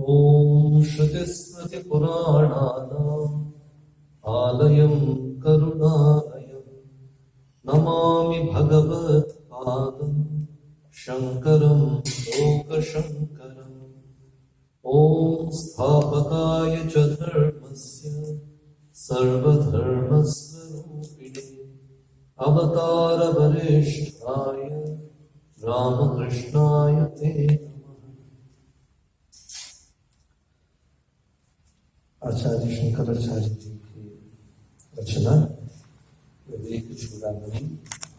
ॐ श्रुतिस्मृतिपुराणानाम् आलयं करुणालयं नमामि भगवत्पादं शङ्करं लोकशङ्करम्। ॐ स्थापकाय च धर्मस्य सर्वधर्मस्वरूपिणे अवतारवरिष्ठाय रामकृष्णाय ते नमः। आचार्य शंकराचार्य जी की रचना विवेक चूड़ामणि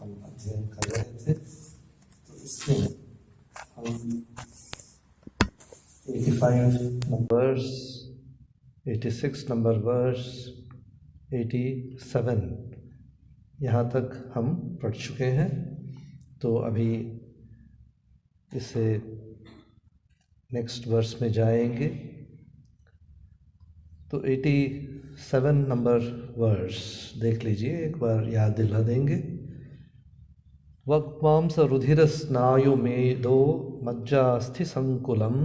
हम अध्ययन कर रहे थे। तो इसमें हम 85 नंबर्स, 86 नंबर वर्स, 87 यहाँ तक हम पढ़ चुके हैं। तो अभी इससे नेक्स्ट वर्स में जाएंगे। तो 87 नंबर वर्स देख लीजिए, एक बार याद दिला देंगे। वक्मांस रुधिरस्नायु मेदो मज्जास्थि संकुलम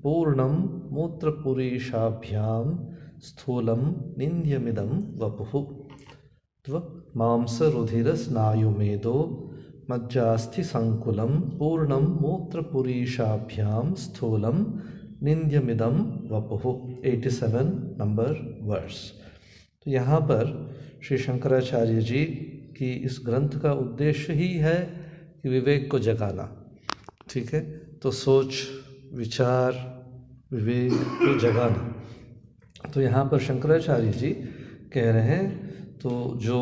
पूर्णम मूत्रपुरीशाभ्याम स्थूलम निंद्यमिदं वपुः। वक्मांस रुधिरस्नायु मेदो मज्जास्थि संकुलम पूर्णम मूत्रपुरीशाभ्याम स्थूलम निंद्यमिदं वपुः। 87 नंबर वर्स। तो यहाँ पर श्री शंकराचार्य जी की इस ग्रंथ का उद्देश्य ही है कि विवेक को जगाना। ठीक है, तो सोच विचार विवेक को जगाना। तो यहाँ पर शंकराचार्य जी कह रहे हैं, तो जो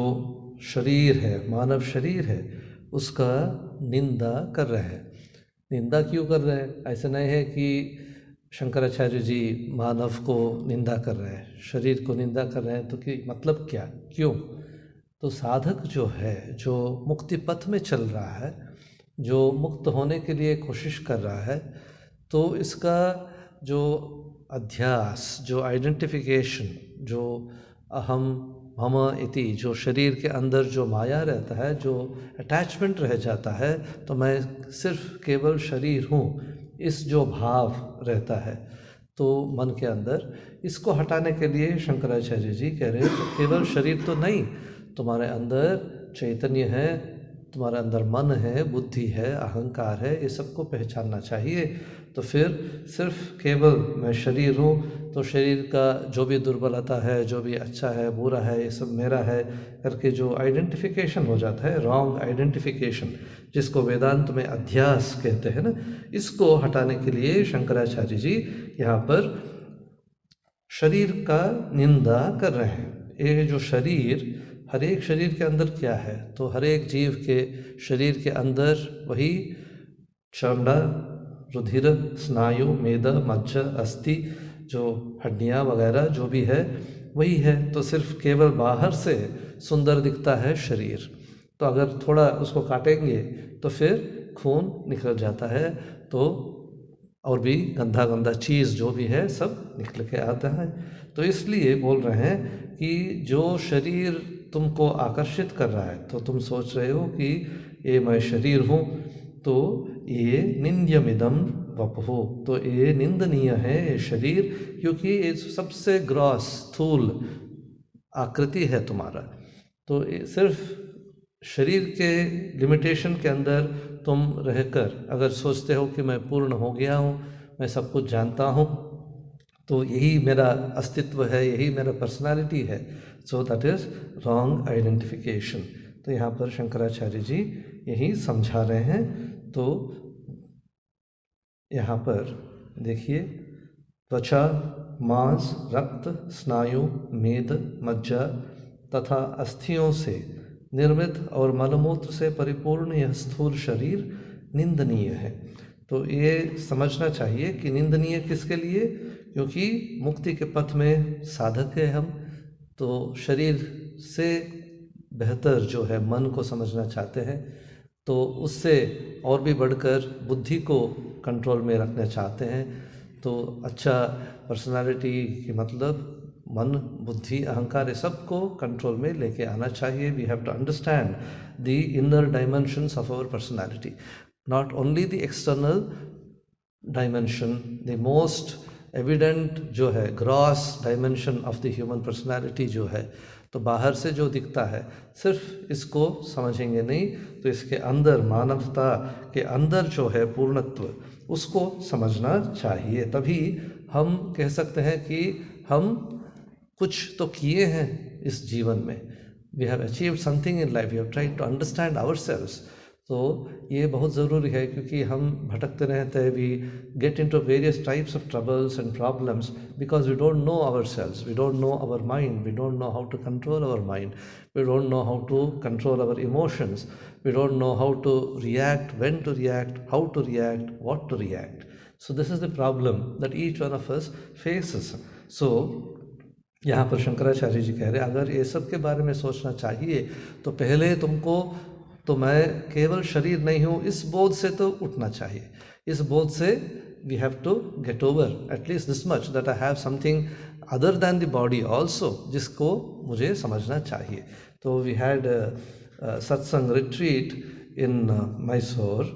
शरीर है, मानव शरीर है, उसका निंदा कर रहे हैं। निंदा क्यों कर रहे हैं? ऐसा नहीं है कि शंकराचार्य जी मानव को निंदा कर रहे हैं, शरीर को निंदा कर रहे हैं। तो कि मतलब क्या, क्यों? तो साधक जो है, जो मुक्ति पथ में चल रहा है, जो मुक्त होने के लिए कोशिश कर रहा है, तो इसका जो अध्यास, जो आइडेंटिफिकेशन, जो अहम मम इति, जो शरीर के अंदर जो माया रहता है, जो अटैचमेंट रह जाता है, तो मैं सिर्फ केवल शरीर हूँ, इस जो भाव रहता है तो मन के अंदर, इसको हटाने के लिए शंकराचार्य जी कह रहे हैं तो केवल शरीर तो नहीं, तुम्हारे अंदर चैतन्य है, तुम्हारे अंदर मन है, बुद्धि है, अहंकार है, ये सबको पहचानना चाहिए। तो फिर सिर्फ केवल मैं शरीर हूँ, तो शरीर का जो भी दुर्बलता है, जो भी अच्छा है बुरा है, ये सब मेरा है करके जो आइडेंटिफिकेशन हो जाता है, रॉन्ग आइडेंटिफिकेशन, जिसको वेदांत में अध्यास कहते हैं ना, इसको हटाने के लिए शंकराचार्य जी यहाँ पर शरीर का निंदा कर रहे हैं। ये जो शरीर, हर एक शरीर के अंदर क्या है, तो हर एक जीव के शरीर के अंदर वही चमड़ा, रुधिर, स्नायु, मेदा, मज्ज, अस्थि, जो हड्डियाँ वगैरह जो भी है वही है। तो सिर्फ केवल बाहर से सुंदर दिखता है शरीर, तो अगर थोड़ा उसको काटेंगे तो फिर खून निकल जाता है, तो और भी गंदा गंदा चीज़ जो भी है सब निकल के आता है। तो इसलिए बोल रहे हैं कि जो शरीर तुमको आकर्षित कर रहा है, तो तुम सोच रहे हो कि ये मैं शरीर हूँ, तो ये निंद्यमिदं वपुः, तो ये निंदनीय है ये शरीर, क्योंकि ये सबसे ग्रॉस स्थूल आकृति है तुम्हारा। तो सिर्फ शरीर के लिमिटेशन के अंदर तुम रहकर अगर सोचते हो कि मैं पूर्ण हो गया हूँ, मैं सब कुछ जानता हूँ, तो यही मेरा अस्तित्व है, यही मेरा पर्सनालिटी है, so that is wrong identification. तो यहाँ पर शंकराचार्य जी यही समझा रहे हैं। तो यहाँ पर देखिए, त्वचा, मांस, रक्त, स्नायु, मेद, मज्जा तथा अस्थियों से निर्मित और मलमूत्र से परिपूर्ण यह स्थूल शरीर निंदनीय है। तो ये समझना चाहिए कि निंदनीय किसके लिए, क्योंकि मुक्ति के पथ में साधक है हम, तो शरीर से बेहतर जो है मन को समझना चाहते हैं, तो उससे और भी बढ़कर बुद्धि को कंट्रोल में रखना चाहते हैं। तो अच्छा पर्सनालिटी की मतलब मन, बुद्धि, अहंकार, ये सबको कंट्रोल में लेके आना चाहिए। We have to understand the inner dimensions of our personality, not only the external dimension, the most evident जो है gross dimension of the human personality जो है, तो बाहर से जो दिखता है सिर्फ इसको समझेंगे नहीं, तो इसके अंदर मानवता के अंदर जो है पूर्णत्व उसको समझना चाहिए। तभी हम कह सकते हैं कि हम कुछ तो किए हैं इस जीवन में, we have achieved something in life, we have tried to understand ourselves. तो ये बहुत ज़रूरी है क्योंकि हम भटकते रहते हैं, we get into various types of troubles and problems because we don't know ourselves, we don't know our mind, we don't know how to control our mind, we don't know how to control our emotions, we don't know how to react, when to react, how to react, what to react. So this is the problem that each one of us faces. So यहाँ पर शंकराचार्य जी कह रहे हैं अगर ये सब के बारे में सोचना चाहिए तो पहले तुमको तो मैं केवल शरीर नहीं हूँ इस बोध से तो उठना चाहिए। इस बोध से we have to get over at least this much that I have something other than the body also, जिसको मुझे समझना चाहिए। तो we had a satsang retreat in Mysore.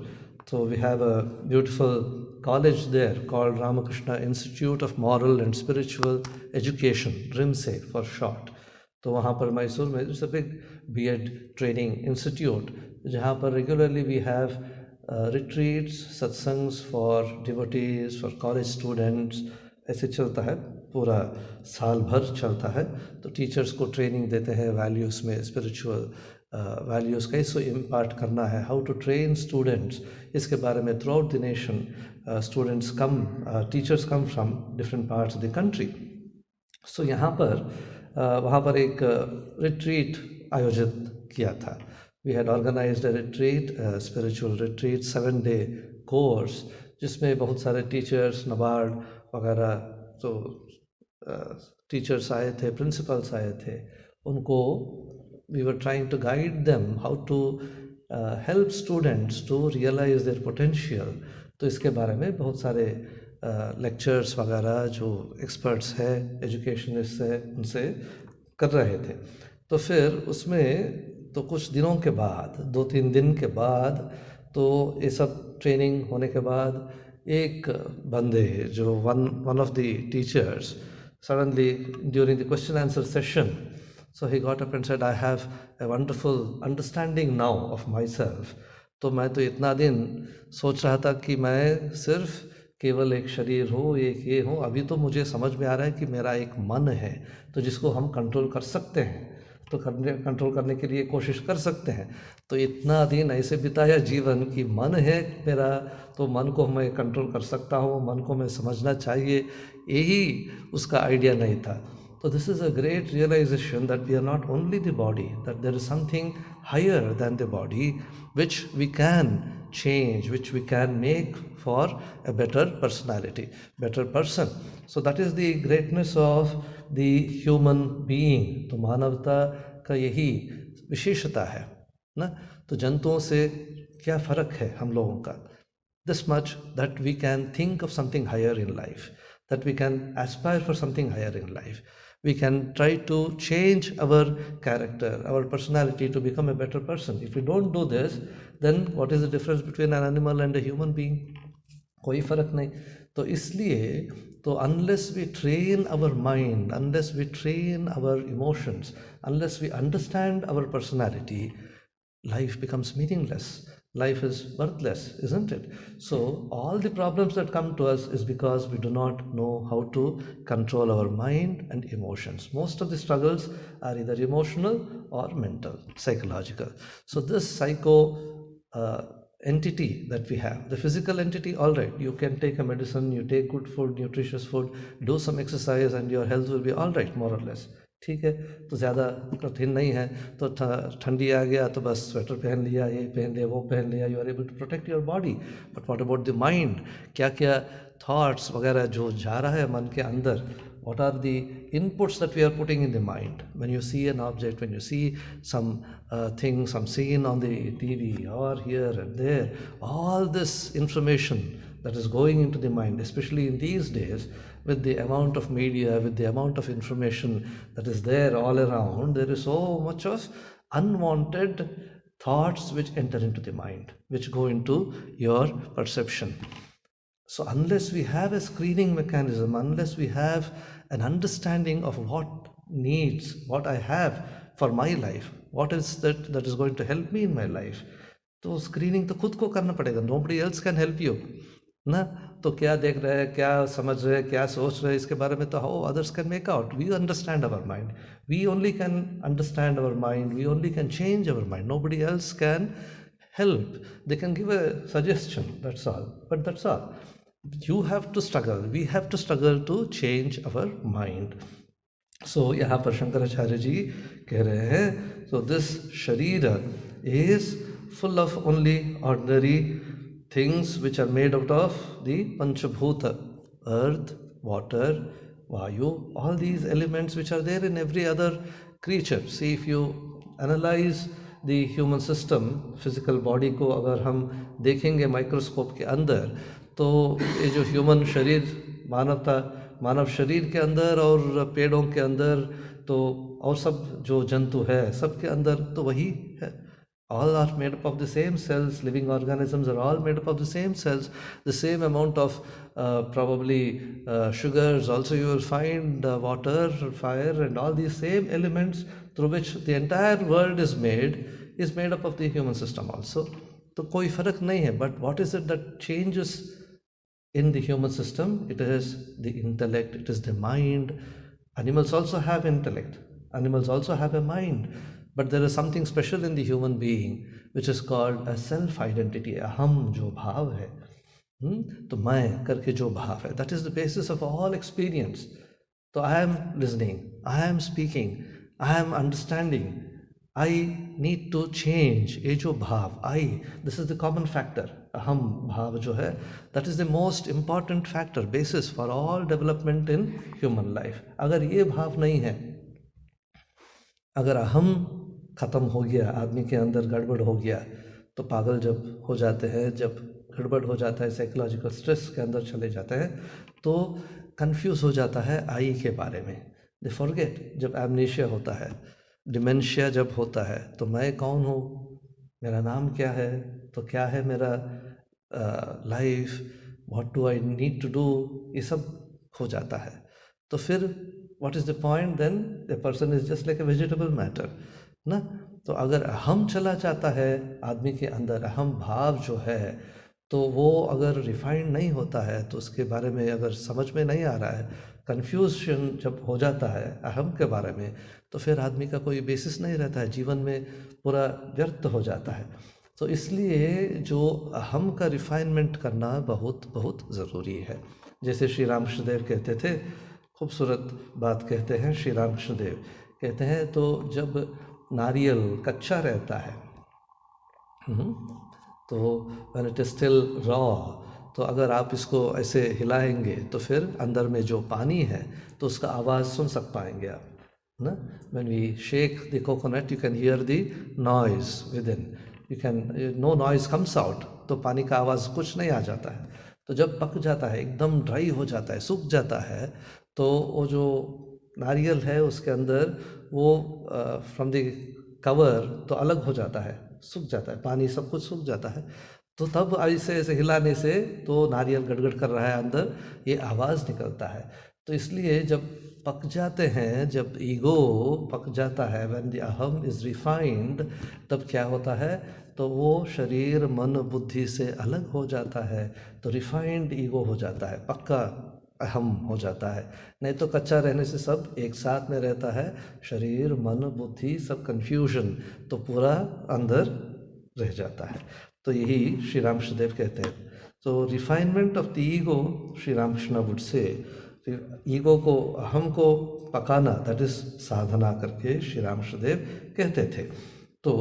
So we have a beautiful college there called Ramakrishna Institute of Moral and Spiritual Education, RIMSE for short. तो वहाँ पर मैसूर में it's a big B.Ed training institute, जहाँ पर regularly we have retreats, satsangs for devotees, for college students, ऐसे चलता है, पूरा साल भर चलता है। तो टीचर्स को ट्रेनिंग देते हैं वैल्यूज़ में, स्पिरिचुअल वैल्यूज़ कैसे इम्पार्ट करना है, हाउ टू ट्रेन स्टूडेंट्स, इसके बारे में throughout the nation students come, teachers come from different parts of the country. So यहाँ पर वहाँ पर एक रिट्रीट आयोजित किया था। We had organised a retreat, spiritual retreat, 7-day course, जिसमें बहुत सारे टीचर्स, नबार्ड वगैरह तो टीचर्स आए थे, प्रिंसिपल्स आए थे। उनको we were trying to guide them how to help students to realize their potential. तो इसके बारे में बहुत सारे लेक्चर्स वगैरह जो एक्सपर्ट्स हैं, एजुकेशनिस्ट है, उनसे कर रहे थे। तो फिर उसमें तो कुछ दिनों के बाद, 2-3 दिन के बाद, तो ये सब ट्रेनिंग होने के बाद एक बंदे जो one of the teachers suddenly during the question answer session, so he got up and said, I have a wonderful understanding now of myself. तो मैं तो इतना दिन सोच रहा था कि मैं सिर्फ केवल एक शरीर हूँ, एक ये हूँ, अभी तो मुझे समझ में आ रहा है कि मेरा एक मन है, तो जिसको हम कंट्रोल कर सकते हैं, तो कंट्रोल करने के लिए कोशिश कर सकते हैं। तो इतना दिन ऐसे बिताया जीवन कि मन है मेरा, तो मन को मैं कंट्रोल कर सकता हूँ, मन को मैं समझना चाहिए, यही उसका आइडिया नहीं था। So this is a great realization that we are not only the body, that there is something higher than the body which we can change, which we can make for a better personality, better person. So that is the greatness of the human being. तो मानवता का यही विशेषता है ना। तो जंतुओं से क्या फ़र्क है हम लोगों का? This much that we can think of something higher in life, that we can aspire for something higher in life. We can try to change our character, our personality to become a better person. If we don't do this, then what is the difference between an animal and a human being? कोई फर्क नहीं। तो इसलिए तो unless we train our mind, unless we train our emotions, unless we understand our personality, life becomes meaningless. Life is worthless, isn't it? So all the problems that come to us is because we do not know how to control our mind and emotions. Most of the struggles are either emotional or mental, psychological. So this psycho entity that we have, the physical entity, all right, you can take a medicine, you take good food, nutritious food, do some exercise and your health will be all right, more or less. ठीक है, तो ज़्यादा कठिन नहीं है। तो ठंडी आ गया तो बस स्वेटर पहन लिया, ये पहन लिया, वो पहन लिया, you are able to protect your body. But what about the mind? क्या क्या थॉट्स वगैरह जो जा रहा है मन के अंदर, what are the inputs that we are putting in the mind? When you see an object, when you see some thing, some scene on the TV or here and there, all this information that is going into the mind, especially in these days, with the amount of media, with the amount of information that is there all around, there is so much of unwanted thoughts which enter into the mind, which go into your perception. So unless we have a screening mechanism, unless we have an understanding of what needs, what I have for my life, what is that is going to help me in my life, तो screening तो खुद को करना पड़ेगा. Nobody else can help you ना. तो क्या देख रहे हैं, क्या समझ रहे हैं, क्या सोच रहे हैं, इसके बारे में तो how others can make out. We understand our mind, we only can understand our mind, we only can change our mind. Nobody else can help. They can give a suggestion, that's all, but that's all. You have to struggle, we have to struggle to change our mind. So यहाँ पर शंकराचार्य जी कह रहे हैं, so this sharira is full of only ordinary things which are made out of the panchabhuta, earth, water, vayu, all these elements which are there in every other creature. See, if you analyze the human system, physical body को अगर हम देखेंगे microscope के अंदर, तो ये जो human शरीर, मानव शरीर के अंदर और पेड़ों के अंदर, तो और सब जो जंतु है सब के अंदर तो वही है. All are made up of the same cells. Living organisms are all made up of the same cells. The same amount of probably sugars. Also, you will find water, fire, and all these same elements through which the entire world is made up of the human system also. तो कोई फर्क नहीं है. But what is it that changes in the human system? It is the intellect. It is the mind. Animals also have intellect. Animals also have a mind. But there is something special in the human being which is called a self identity. अहम जो भाव है, तो मैं करके जो भाव है, that is the basis of all experience. तो I am listening, I am speaking, I am understanding, I need to change. ये जो भाव I, this is the common factor. अहम भाव जो है, that is the most important factor, basis for all development in human life. अगर ये भाव नहीं है, अगर अहम ख़त्म हो गया, आदमी के अंदर गड़बड़ हो गया, तो पागल जब हो जाते हैं, जब गड़बड़ हो जाता है, साइकोलॉजिकल स्ट्रेस के अंदर चले जाते हैं, तो कंफ्यूज हो जाता है आई के बारे में. They forget. जब एमनेशिया होता है, डिमेंशिया जब होता है, तो मैं कौन हूँ, मेरा नाम क्या है, तो क्या है मेरा life, what do I need to do, ये सब हो जाता है. तो फिर what is the point then? The person is just like a vegetable matter ना. तो अगर अहम चला जाता है आदमी के अंदर, अहम भाव जो है, तो वो अगर रिफाइंड नहीं होता है, तो उसके बारे में अगर समझ में नहीं आ रहा है, कन्फ्यूजन जब हो जाता है अहम के बारे में, तो फिर आदमी का कोई बेसिस नहीं रहता है, जीवन में पूरा व्यर्थ हो जाता है. तो इसलिए जो अहम का रिफाइनमेंट करना बहुत बहुत ज़रूरी है. जैसे श्री रामकृष्णदेव कहते थे, खूबसूरत बात कहते हैं श्री रामकृष्णदेव, कहते हैं तो जब नारियल कच्चा रहता है, तो when it is still raw, तो अगर आप इसको ऐसे हिलाएंगे तो फिर अंदर में जो पानी है तो उसका आवाज़ सुन पाएंगे आप ना. when we shake the coconut you can hear the noise within, you can no noise comes out, तो पानी का आवाज़ कुछ नहीं आ जाता है. तो जब पक जाता है, एकदम ड्राई हो जाता है, सूख जाता है, तो वो जो नारियल है उसके अंदर वो फ्रॉम द कवर तो अलग हो जाता है, सूख जाता है, पानी सब कुछ सूख जाता है. तो तब ऐसे ऐसे हिलाने से तो नारियल गड़गड़ कर रहा है अंदर, ये आवाज़ निकलता है. तो इसलिए जब पक जाते हैं, जब ईगो पक जाता है, व्हेन द अहम इज़ रिफाइंड, तब क्या होता है, तो वो शरीर मन बुद्धि से अलग हो जाता है, तो रिफाइंड ईगो हो जाता है, पक्का अहम हो जाता है. नहीं तो कच्चा रहने से सब एक साथ में रहता है, शरीर मन बुद्धि सब कंफ्यूजन, तो पूरा अंदर रह जाता है. तो यही श्री रामकृष्णदेव कहते हैं. तो refinement of the ego, Shri Ramakrishna would say, ego को, अहम को पकाना, दैट इज साधना करके श्री रामकृष्णदेव कहते थे. तो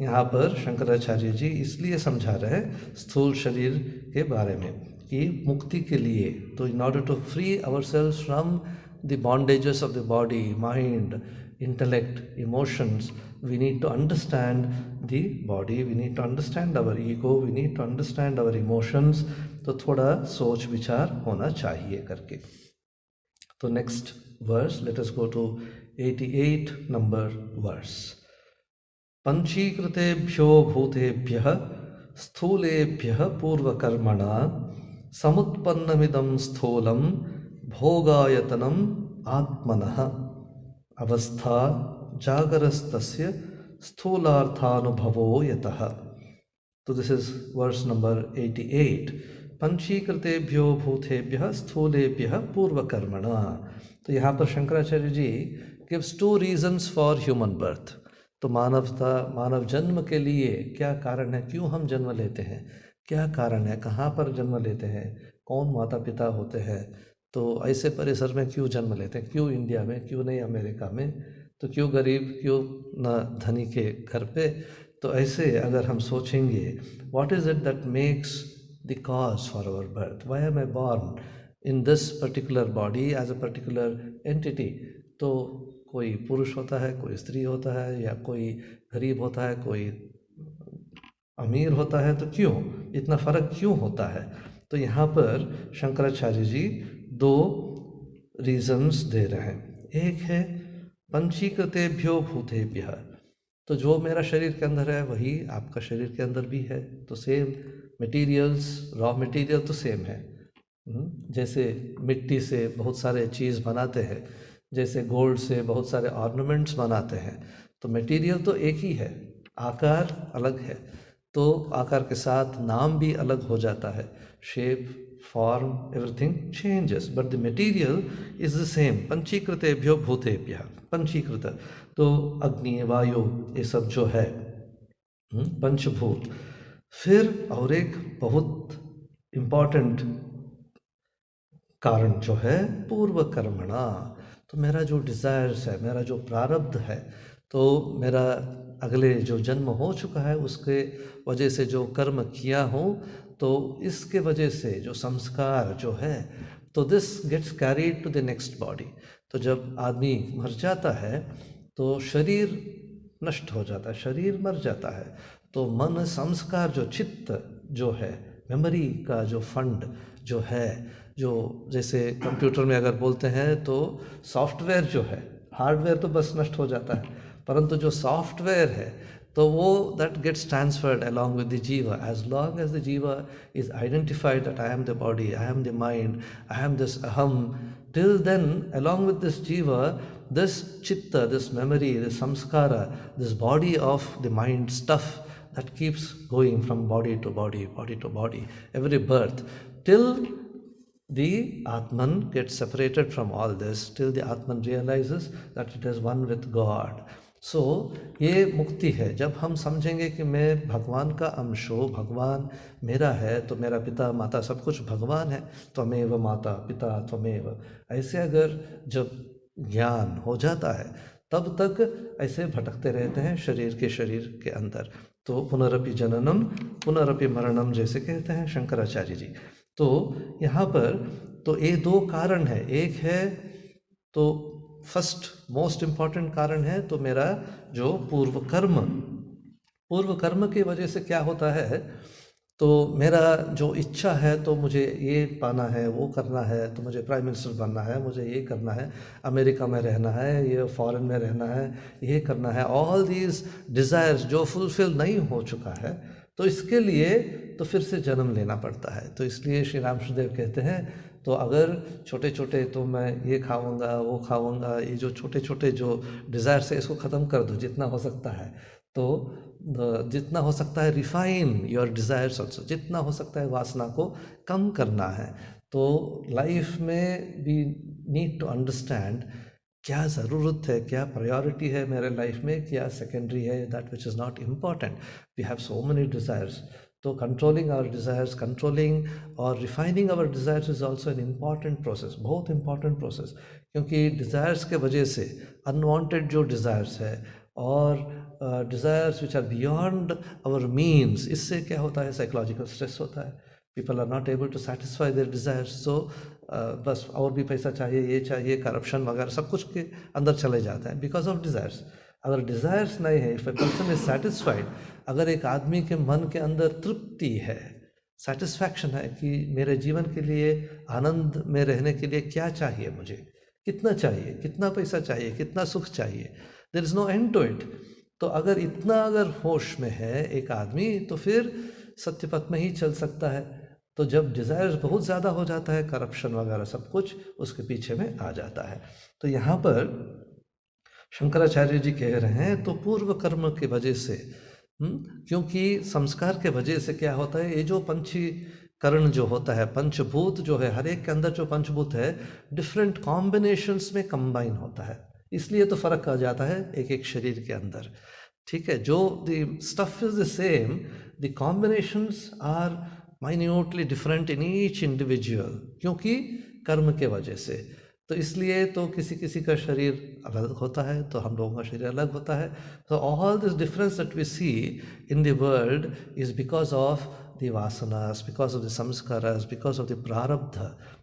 यहाँ पर शंकराचार्य जी इसलिए समझा रहे स्थूल शरीर के बारे में कि मुक्ति के लिए, तो in order to free ourselves from the bondages of the body, mind, intellect, emotions, we need to understand the body, we need to understand our ego, we need to understand our emotions. तो थोड़ा सोच विचार होना चाहिए करके. तो next verse, let us go to 88 number verse. पंचीकृतेभ्यो भूतेभ्यः स्थूलेभ्यः पूर्वकर्मणा समुत्पन्नमिदं स्थूलं भोगायतनम आत्मनः अवस्था जागरस्तस्य स्थूलार्थानुभवो यतः। तो दिस इज वर्स नंबर 88। पंचीकृतेभ्यो भूतेभ्यः स्थूलेभ्यः पूर्वकर्मणा। तो यहाँ पर Shankaracharya ji gives 2 reasons for human birth. तो मानव जन्म के लिए क्या कारण है, क्यों हम जन्म लेते हैं, क्या कारण है, कहाँ पर जन्म लेते हैं, कौन माता पिता होते हैं, तो ऐसे परिसर में क्यों जन्म लेते हैं, क्यों इंडिया में, क्यों नहीं अमेरिका में, तो क्यों गरीब, क्यों न धनी के घर पे। तो ऐसे अगर हम सोचेंगे what is it that makes the cause for our birth, why am I born in this particular body as a particular entity. तो कोई पुरुष होता है, कोई स्त्री होता है, या कोई गरीब होता है, कोई अमीर होता है, तो क्यों इतना फर्क क्यों होता है। तो यहाँ पर शंकराचार्य जी 2 रीजन्स दे रहे हैं। एक है पंचीकृतेभ्यो भूतेभ्यः, तो जो मेरा शरीर के अंदर है वही आपका शरीर के अंदर भी है, तो सेम मटेरियल्स, रॉ मटेरियल तो सेम है। जैसे मिट्टी से बहुत सारे चीज़ बनाते हैं, जैसे गोल्ड से बहुत सारे ऑर्नामेंट्स बनाते हैं, तो मटेरियल तो एक ही है, आकार अलग है, तो आकार के साथ नाम भी अलग हो जाता है, shape, form, everything changes, but the material is the same. पंचीकृतेभ्यो भूतेभ्यः, पंचीकृत तो अग्नि, वायु, ये सब जो है पंचभूत। फिर और एक बहुत इम्पॉर्टेंट कारण जो है पूर्व कर्मणा। तो मेरा जो डिज़ायर्स है, मेरा जो प्रारब्ध है, तो मेरा अगले जो जन्म हो चुका है उसके वजह से जो कर्म किया हूँ, तो इसके वजह से जो संस्कार जो है, तो this gets carried to the next body. तो जब आदमी मर जाता है तो शरीर नष्ट हो जाता है, शरीर मर जाता है, तो मन, संस्कार, जो चित्त जो है, मेमोरी का जो फंड जो है, जो जैसे कंप्यूटर में अगर बोलते हैं तो सॉफ्टवेयर जो है, हार्डवेयर तो बस नष्ट हो जाता है, परंतु जो सॉफ्टवेयर है तो वो that gets transferred along with the jiva. As long as the jiva is identified that I am the body, I am the mind, I am this aham, till then along with this jiva, this chitta, this memory, this samskara, this body of the mind stuff that keeps going from body to body, body to body, every birth, till the Atman gets separated from all this, till the Atman realizes that it is one with God. सो ये मुक्ति है। जब हम समझेंगे कि मैं भगवान का अंश हूँ, भगवान मेरा है, तो मेरा पिता माता सब कुछ भगवान है, त्वमेव माता पिता त्वमेव, ऐसे अगर जब ज्ञान हो जाता है तब तक ऐसे भटकते रहते हैं शरीर के अंदर। तो पुनरपि जननम पुनरपि मरणम जैसे कहते हैं शंकराचार्य जी। तो यहाँ पर तो ये 2 कारण है। एक है तो फर्स्ट मोस्ट इम्पॉर्टेंट कारण है तो मेरा जो पूर्व कर्म की वजह से क्या होता है, तो मेरा जो इच्छा है तो मुझे ये पाना है, वो करना है, तो मुझे प्राइम मिनिस्टर बनना है, मुझे ये करना है, अमेरिका में रहना है, ये फॉरेन में रहना है, ये करना है, ऑल दीज डिज़ायर्स जो फुलफिल नहीं हो चुका है, तो इसके लिए तो फिर से जन्म लेना पड़ता है। तो इसलिए श्री रामकृष्ण कहते हैं तो अगर छोटे छोटे तो मैं ये खाऊंगा वो खाऊंगा, ये जो छोटे छोटे जो डिज़ायर्स है इसको ख़त्म कर दो जितना हो सकता है। तो जितना हो सकता है रिफाइन योर डिज़ायर्स ऑल्सो, जितना हो सकता है वासना को कम करना है। तो लाइफ में वी नीड टू अंडरस्टैंड क्या ज़रूरत है, क्या प्रायोरिटी है मेरे लाइफ में, क्या सेकेंडरी है, that which is not important. We have so many desires, तो कंट्रोलिंग आवर डिज़ायर्स, कंट्रोलिंग और refining our desires is also an important process, बहुत इंपॉर्टेंट प्रोसेस। क्योंकि डिज़ायर्स के वजह से अनवांटेड जो डिज़ायर्स है और desires which are beyond our means, इससे क्या होता है, साइकोलॉजिकल स्ट्रेस होता है, people are not able to satisfy their desires. So बस और भी पैसा चाहिए, ये चाहिए, करप्शन वगैरह सब कुछ के अंदर चले जाते हैं बिकॉज ऑफ डिज़ायर्स। अगर डिज़ायर्स नहीं है, if a person is satisfied, अगर एक आदमी के मन के अंदर तृप्ति है, सेटिस्फैक्शन है कि मेरे जीवन के लिए आनंद में रहने के लिए क्या चाहिए, मुझे कितना चाहिए, कितना पैसा चाहिए, कितना सुख चाहिए, there is no end to it. तो अगर इतना अगर होश में है एक आदमी, तो फिर सत्य पथ में ही चल सकता है। तो जब डिज़ायर्स बहुत ज़्यादा हो जाता है, करप्शन वगैरह सब कुछ उसके पीछे में आ जाता है। तो यहाँ पर शंकराचार्य जी कह रहे हैं तो पूर्व कर्म की वजह से, क्योंकि संस्कार के वजह से क्या होता है, ये जो पंचीकरण जो होता है, पंचभूत जो है, हर एक के अंदर जो पंचभूत है डिफरेंट कॉम्बिनेशंस में कंबाइन होता है, इसलिए तो फर्क आ जाता है एक एक शरीर के अंदर। ठीक है, जो the stuff is the same, the combinations are minutely different in each individual, क्योंकि कर्म के वजह से। तो इसलिए तो किसी किसी का शरीर अलग होता है, तो हम लोगों का शरीर अलग होता है। तो all this difference that we see in the world is because of the vasanas, because of the samskaras, because of the prarabdha.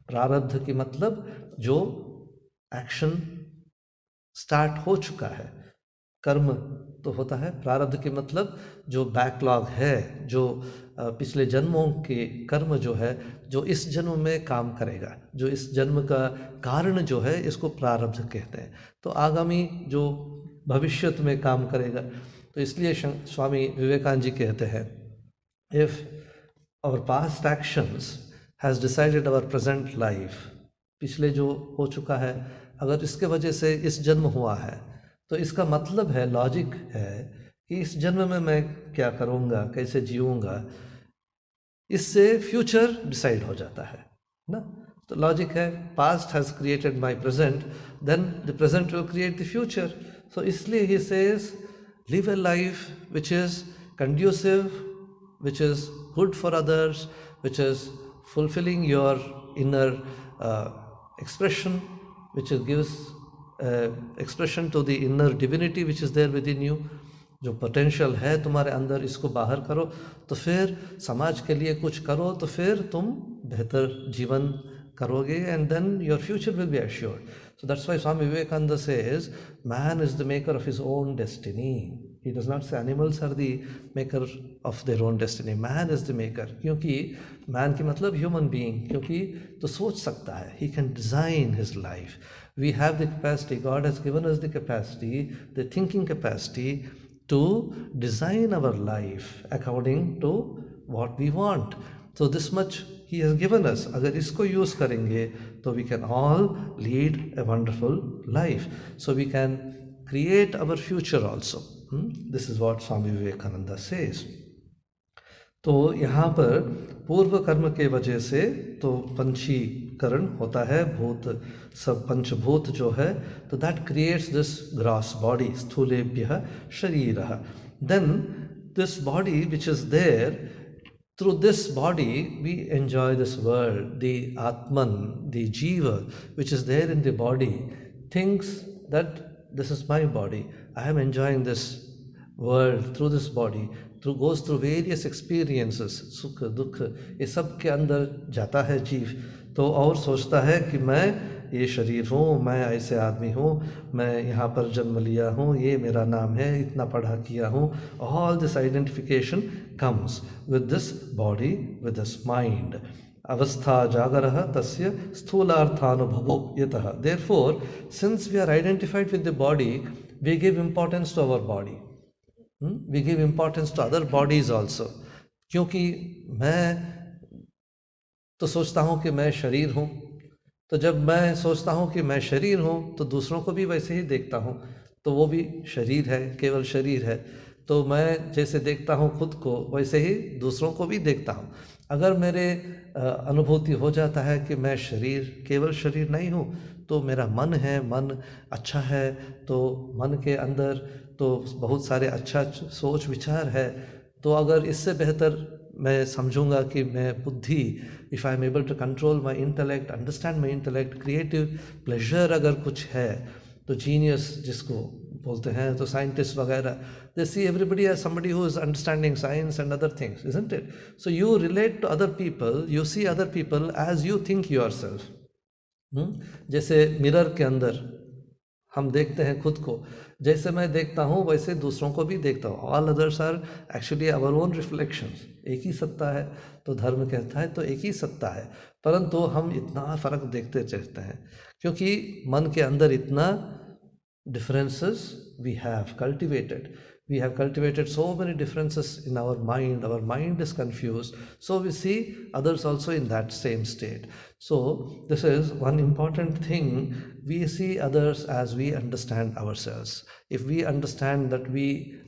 प्रारब्ध की मतलब जो एक्शन स्टार्ट हो चुका है, कर्म तो होता है, प्रारब्ध के मतलब जो बैकलॉग है, जो पिछले जन्मों के कर्म जो है, जो इस जन्म में काम करेगा, जो इस जन्म का कारण जो है, इसको प्रारब्ध कहते हैं। तो आगामी जो भविष्य में काम करेगा। तो इसलिए स्वामी विवेकानंद जी कहते हैं, if our past actions has decided our present life, पिछले जो हो चुका है, अगर इसके वजह से इस जन्म हुआ है, तो इसका मतलब है, लॉजिक है कि इस जन्म में मैं क्या करूँगा, कैसे जीऊँगा, इससे फ्यूचर डिसाइड हो जाता है ना। तो लॉजिक है, past has created my present, then the present will create the future. So इसलिए he says live a life which is conducive, which is good for others, which is fulfilling your inner expression, which gives expression to the inner divinity which is there within you। जो potential है तुम्हारे अंदर, इसको बाहर करो, तो फिर समाज के लिए कुछ करो, तो फिर तुम बेहतर जीवन करोगे, and then your future will be assured. So that's why Swami Vivekananda says, man is the maker of his own destiny. He does not say animals are the maker of their own destiny. Man is the maker. क्योंकि man की मतलब human being, क्योंकि तो सोच सकता है, he can design his life. We have the capacity, God has given us the capacity, the thinking capacity to design our life according to what we want. So this much He has given us. अगर इसको use करेंगे तो we can all lead a wonderful life. So we can create our future also. This is what Swami Vivekananda says. तो यहाँ पर पूर्व कर्म के वजह से तो पंचीकरण होता है, भूत सब पंचभूत जो है, तो that creates this gross body, स्थूलेभ्यः शरीरः। Then this body which is there, through this body we enjoy this world. The Atman, the Jiva which is there in the body thinks that this is my body, I am enjoying this world through this body, goes through various experiences, sukh dukh, ये सब के अंदर जाता है जीव, तो और सोचता है कि मैं ये शरीर हूँ, मैं ऐसे आदमी हूँ, मैं यहाँ पर जन्म लिया हूँ, ये मेरा नाम है, इतना पढ़ा किया हूँ। All this identification comes with this body, with this mind. Avastha jagarah tasya sthularthanubhavo yatah. Therefore, since we are identified with the body, we give importance to our body. We give importance to other bodies also. क्योंकि मैं तो सोचता हूँ कि मैं शरीर हूँ, तो जब मैं सोचता हूँ कि मैं शरीर हूँ तो दूसरों को भी वैसे ही देखता हूँ, तो वो भी शरीर है, केवल शरीर है। तो मैं जैसे देखता हूँ खुद को, वैसे ही दूसरों को भी देखता हूँ। अगर मेरे अनुभूति हो जाता है कि मैं शरीर, केवल शरीर नहीं हूँ, तो मेरा मन है, मन अच्छा है, तो मन के अंदर तो बहुत सारे अच्छा सोच विचार है। तो अगर इससे बेहतर मैं समझूंगा कि मैं बुद्धि, if I am able to control my intellect, understand my intellect, creative pleasure अगर कुछ है, तो जीनियस जिसको बोलते हैं, तो साइंटिस्ट वगैरह, they see everybody as somebody who is understanding science and other things, isn't it? So you relate to other people, you see other people as you think yourself. जैसे मिरर के अंदर हम देखते हैं खुद को, जैसे मैं देखता हूँ वैसे दूसरों को भी देखता हूँ। All others are actually our own reflections. एक ही सत्ता है, तो धर्म कहता है तो एक ही सत्ता है, परंतु हम इतना फर्क देखते रहते हैं क्योंकि मन के अंदर इतना differences we have cultivated. We have cultivated so many differences in our mind is confused, so we see others also in that same state. So this is one important thing. We see others as we understand ourselves. If we understand that we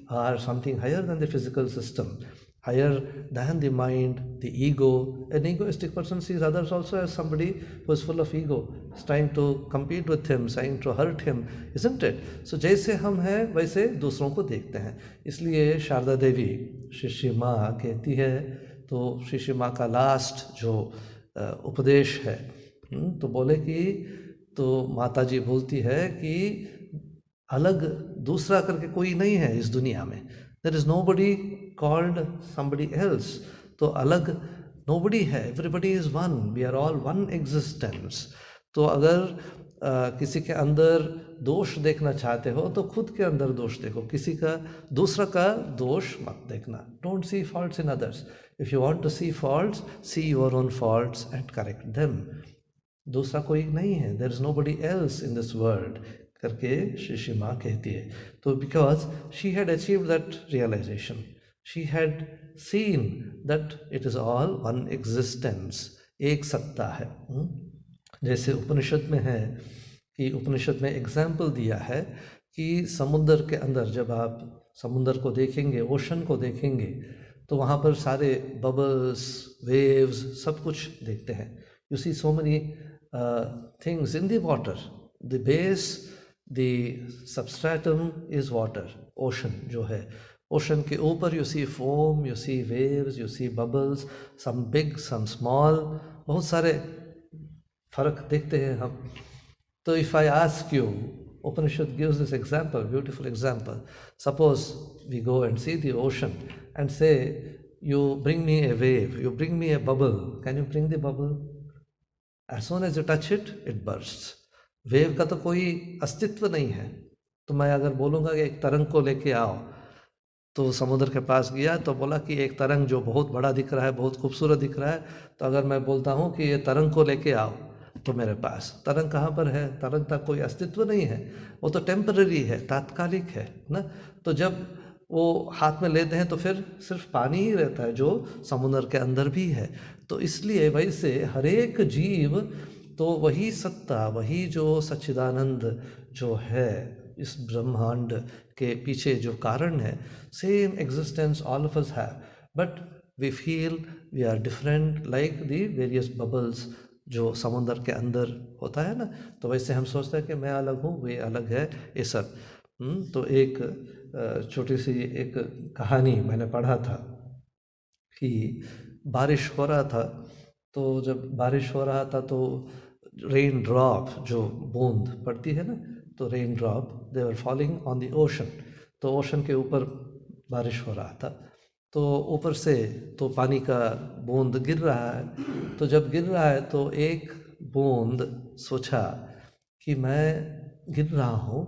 are something higher than the physical system, higher than the mind, the ego. An egoistic person sees others also as somebody who is full of ego, is trying to compete with him, trying to hurt him, isn't it? So जैसे हम हैं वैसे दूसरों को देखते हैं. इसलिए शारदा देवी शिष्य माँ कहती है, तो शिष्य माँ का लास्ट जो उपदेश है, तो बोले कि, तो माता जी बोलती है कि अलग दूसरा करके कोई नहीं है इस दुनिया में. There is nobody called somebody else. तो अलग nobody है, everybody is one. We are all one existence. तो अगर किसी के अंदर दोष देखना चाहते हो तो खुद के अंदर दोष देखो, किसी का दूसरा का दोष मत देखना. Don't see faults in others. If you want to see faults, see your own faults and correct them. दूसरा कोई नहीं है. There is nobody else in this world. करके शिष्य माँ कहती है. तो because she had achieved that realization, she had seen that it is all one existence, एक सत्ता है. जैसे उपनिषद में है कि उपनिषद में एग्जाम्पल दिया है कि समुद्र के अंदर जब आप समुद्र को देखेंगे, ओशन को देखेंगे, तो वहाँ पर सारे बबल्स, वेव्स, सब कुछ देखते हैं. You see so many things in the water. The base, the substratum is water, ocean जो है. ओशन के ऊपर you see foam, you see waves, you see bubbles, some big, some small, बहुत सारे फर्क देखते हैं हम. तो if I ask you, Upanishad gives this example, beautiful example. Suppose we go and see the ocean and say, you bring me a wave, you bring me a bubble. Can you bring the bubble? As soon as you touch it, it bursts. Wave का तो कोई अस्तित्व नहीं है. तो मैं अगर बोलूँगा कि एक तरंग को लेके आओ, तो समुद्र के पास गया तो बोला कि एक तरंग जो बहुत बड़ा दिख रहा है, बहुत खूबसूरत दिख रहा है, तो अगर मैं बोलता हूँ कि ये तरंग को लेके आओ, तो मेरे पास तरंग कहाँ पर है? तरंग का कोई अस्तित्व नहीं है, वो तो टेम्पररी है, तात्कालिक है ना. तो जब वो हाथ में लेते हैं तो फिर सिर्फ पानी ही रहता है जो समुद्र के अंदर भी है. तो इसलिए वैसे हर एक जीव तो वही सत्ता, वही जो सच्चिदानंद जो है इस ब्रह्मांड के पीछे जो कारण है, same existence all of us have, but we feel we are different like the various bubbles जो समुद्र के अंदर होता है ना. तो वैसे हम सोचते हैं कि मैं अलग हूँ, वे अलग है, ये सब. तो एक छोटी सी एक कहानी मैंने पढ़ा था कि बारिश हो रहा था, तो जब बारिश हो रहा था तो रेन ड्रॉप जो बूंद पड़ती है ना, तो rain drop they were falling on the ocean. तो ओशन के ऊपर बारिश हो रहा था, तो ऊपर से तो पानी का बूंद गिर रहा है. तो जब गिर रहा है तो एक बूंद सोचा कि मैं गिर रहा हूँ,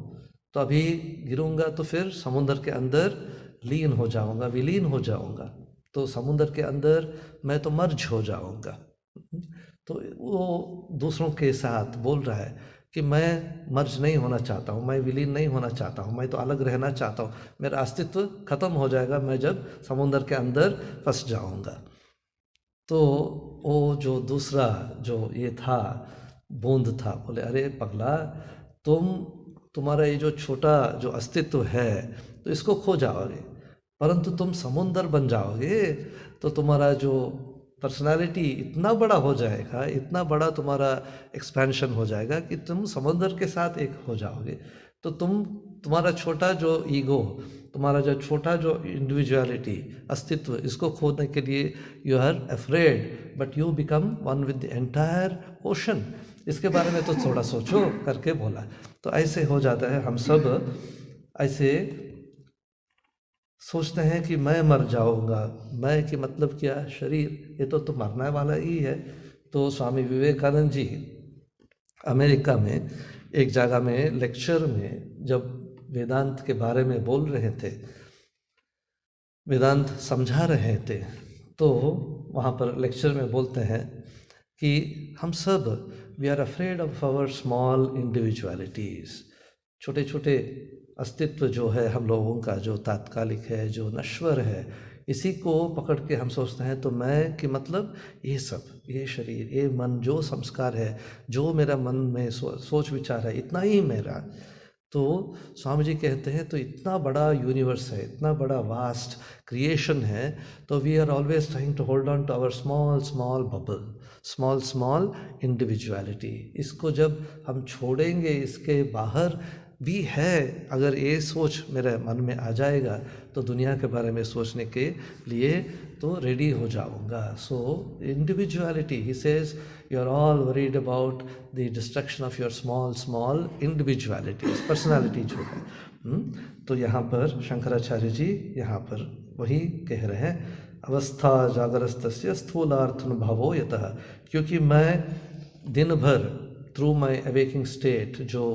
तो अभी गिरूंगा तो फिर समुद्र के अंदर लीन हो जाऊंगा, विलीन हो जाऊंगा, तो समुद्र के अंदर मैं तो मर्ज हो जाऊंगा. तो वो दूसरों के साथ बोल रहा है कि मैं मर्ज नहीं होना चाहता हूँ, मैं विलीन नहीं होना चाहता हूँ, मैं तो अलग रहना चाहता हूँ, मेरा अस्तित्व खत्म हो जाएगा मैं जब समुद्र के अंदर फंस जाऊंगा. तो वो जो दूसरा जो ये था, बूंद था, बोले अरे पगला, तुम्हारा ये जो छोटा जो अस्तित्व है तो इसको खो जाओगे, परंतु तुम समुद्र बन जाओगे तो तुम्हारा जो पर्सनालिटी इतना बड़ा हो जाएगा, इतना बड़ा तुम्हारा एक्सपेंशन हो जाएगा कि तुम समुद्र के साथ एक हो जाओगे. तो तुम्हारा छोटा जो ईगो, तुम्हारा जो छोटा जो इंडिविजुअलिटी, अस्तित्व, इसको खोने के लिए you are afraid, but you become one with the entire ocean. इसके बारे में तो थोड़ा सोचो करके बोला. तो ऐसे हो जाता है, हम सब ऐसे सोचते हैं कि मैं मर जाऊंगा. मैं कि मतलब क्या? शरीर, ये तो मरने वाला ही है. तो स्वामी विवेकानंद जी अमेरिका में एक जगह में लेक्चर में जब वेदांत के बारे में बोल रहे थे, वेदांत समझा रहे थे, तो वहाँ पर लेक्चर में बोलते हैं कि हम सब we are afraid of our small individualities. छोटे छोटे अस्तित्व जो है हम लोगों का, जो तात्कालिक है, जो नश्वर है, इसी को पकड़ के हम सोचते हैं तो मैं कि मतलब ये सब, ये शरीर, ये मन, जो संस्कार है, जो मेरा मन में सोच विचार है, इतना ही मेरा। तो स्वामी जी कहते हैं तो इतना बड़ा यूनिवर्स है, इतना बड़ा वास्ट क्रिएशन है, तो we are always trying to hold on to our small small bubble, small small individuality. इसको जब हम छोड़ेंगे, इसके बाहर भी है, अगर ये सोच मेरे मन में आ जाएगा तो दुनिया के बारे में सोचने के लिए तो रेडी हो जाऊंगा। So individuality, he says you are all worried about the destruction of your small small individualities, personality जो है। तो यहाँ पर शंकराचार्य जी यहाँ पर वही कह रहे हैं, अवस्था जागरस्तस्य स्थूलार्थनुभवो यतः, क्योंकि मैं दिन भर थ्रू माई अवेकिंग स्टेट, जो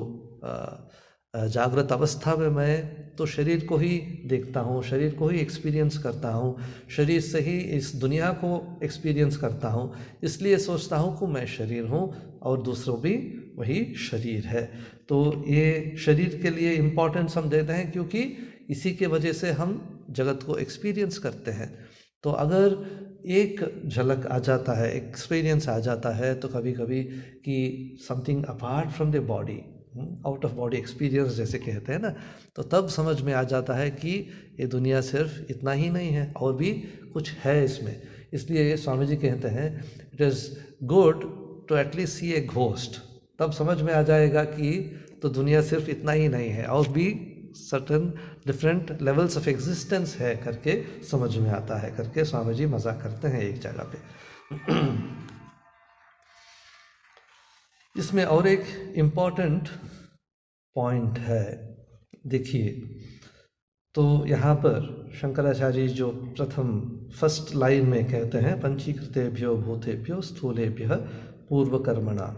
जागृत अवस्था में मैं तो शरीर को ही देखता हूँ, शरीर को ही एक्सपीरियंस करता हूँ, शरीर से ही इस दुनिया को एक्सपीरियंस करता हूँ, इसलिए सोचता हूँ कि मैं शरीर हूँ और दूसरों भी वही शरीर है। तो ये शरीर के लिए इम्पोर्टेंस हम देते हैं क्योंकि इसी के वजह से हम जगत को एक्सपीरियंस करते हैं। तो अगर एक झलक आ जाता है, एक्सपीरियंस आ जाता है तो कभी कभी कि something apart from the body, out of body experience जैसे कहते हैं ना, तो तब समझ में आ जाता है कि ये दुनिया सिर्फ इतना ही नहीं है, और भी कुछ है इसमें। इसलिए स्वामी जी कहते हैं it is good to at least see a ghost, तब समझ में आ जाएगा कि तो दुनिया सिर्फ इतना ही नहीं है, और भी certain different levels of existence है करके समझ में आता है, करके स्वामी जी मजाक करते हैं एक जगह पे। इसमें और एक इम्पॉर्टेंट पॉइंट है, देखिए। तो यहाँ पर शंकराचार्य जो प्रथम फर्स्ट लाइन में कहते हैं, पंचीकृतेभ्यो भूतेभ्यो स्थूलेभ्यः पूर्वकर्मणा।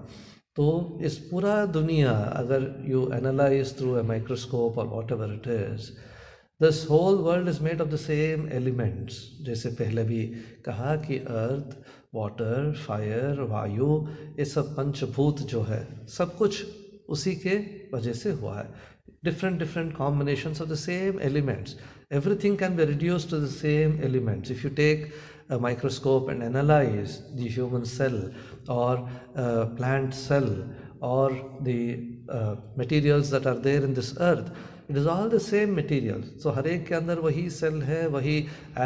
तो इस पूरा दुनिया अगर you analyse through a microscope और whatever it is, this whole world is made of the same elements. जैसे पहले भी कहा कि अर्थ, वाटर, फायर, वायु, ये सब पंचभूत जो है सब कुछ उसी के वजह से हुआ है। different combinations of the same elements. Everything can be reduced to the same elements. If you take a microscope and analyze the human cell or plant cell or the materials that are there in this earth, it is all the same materials. So हर एक के अंदर वही cell है, वही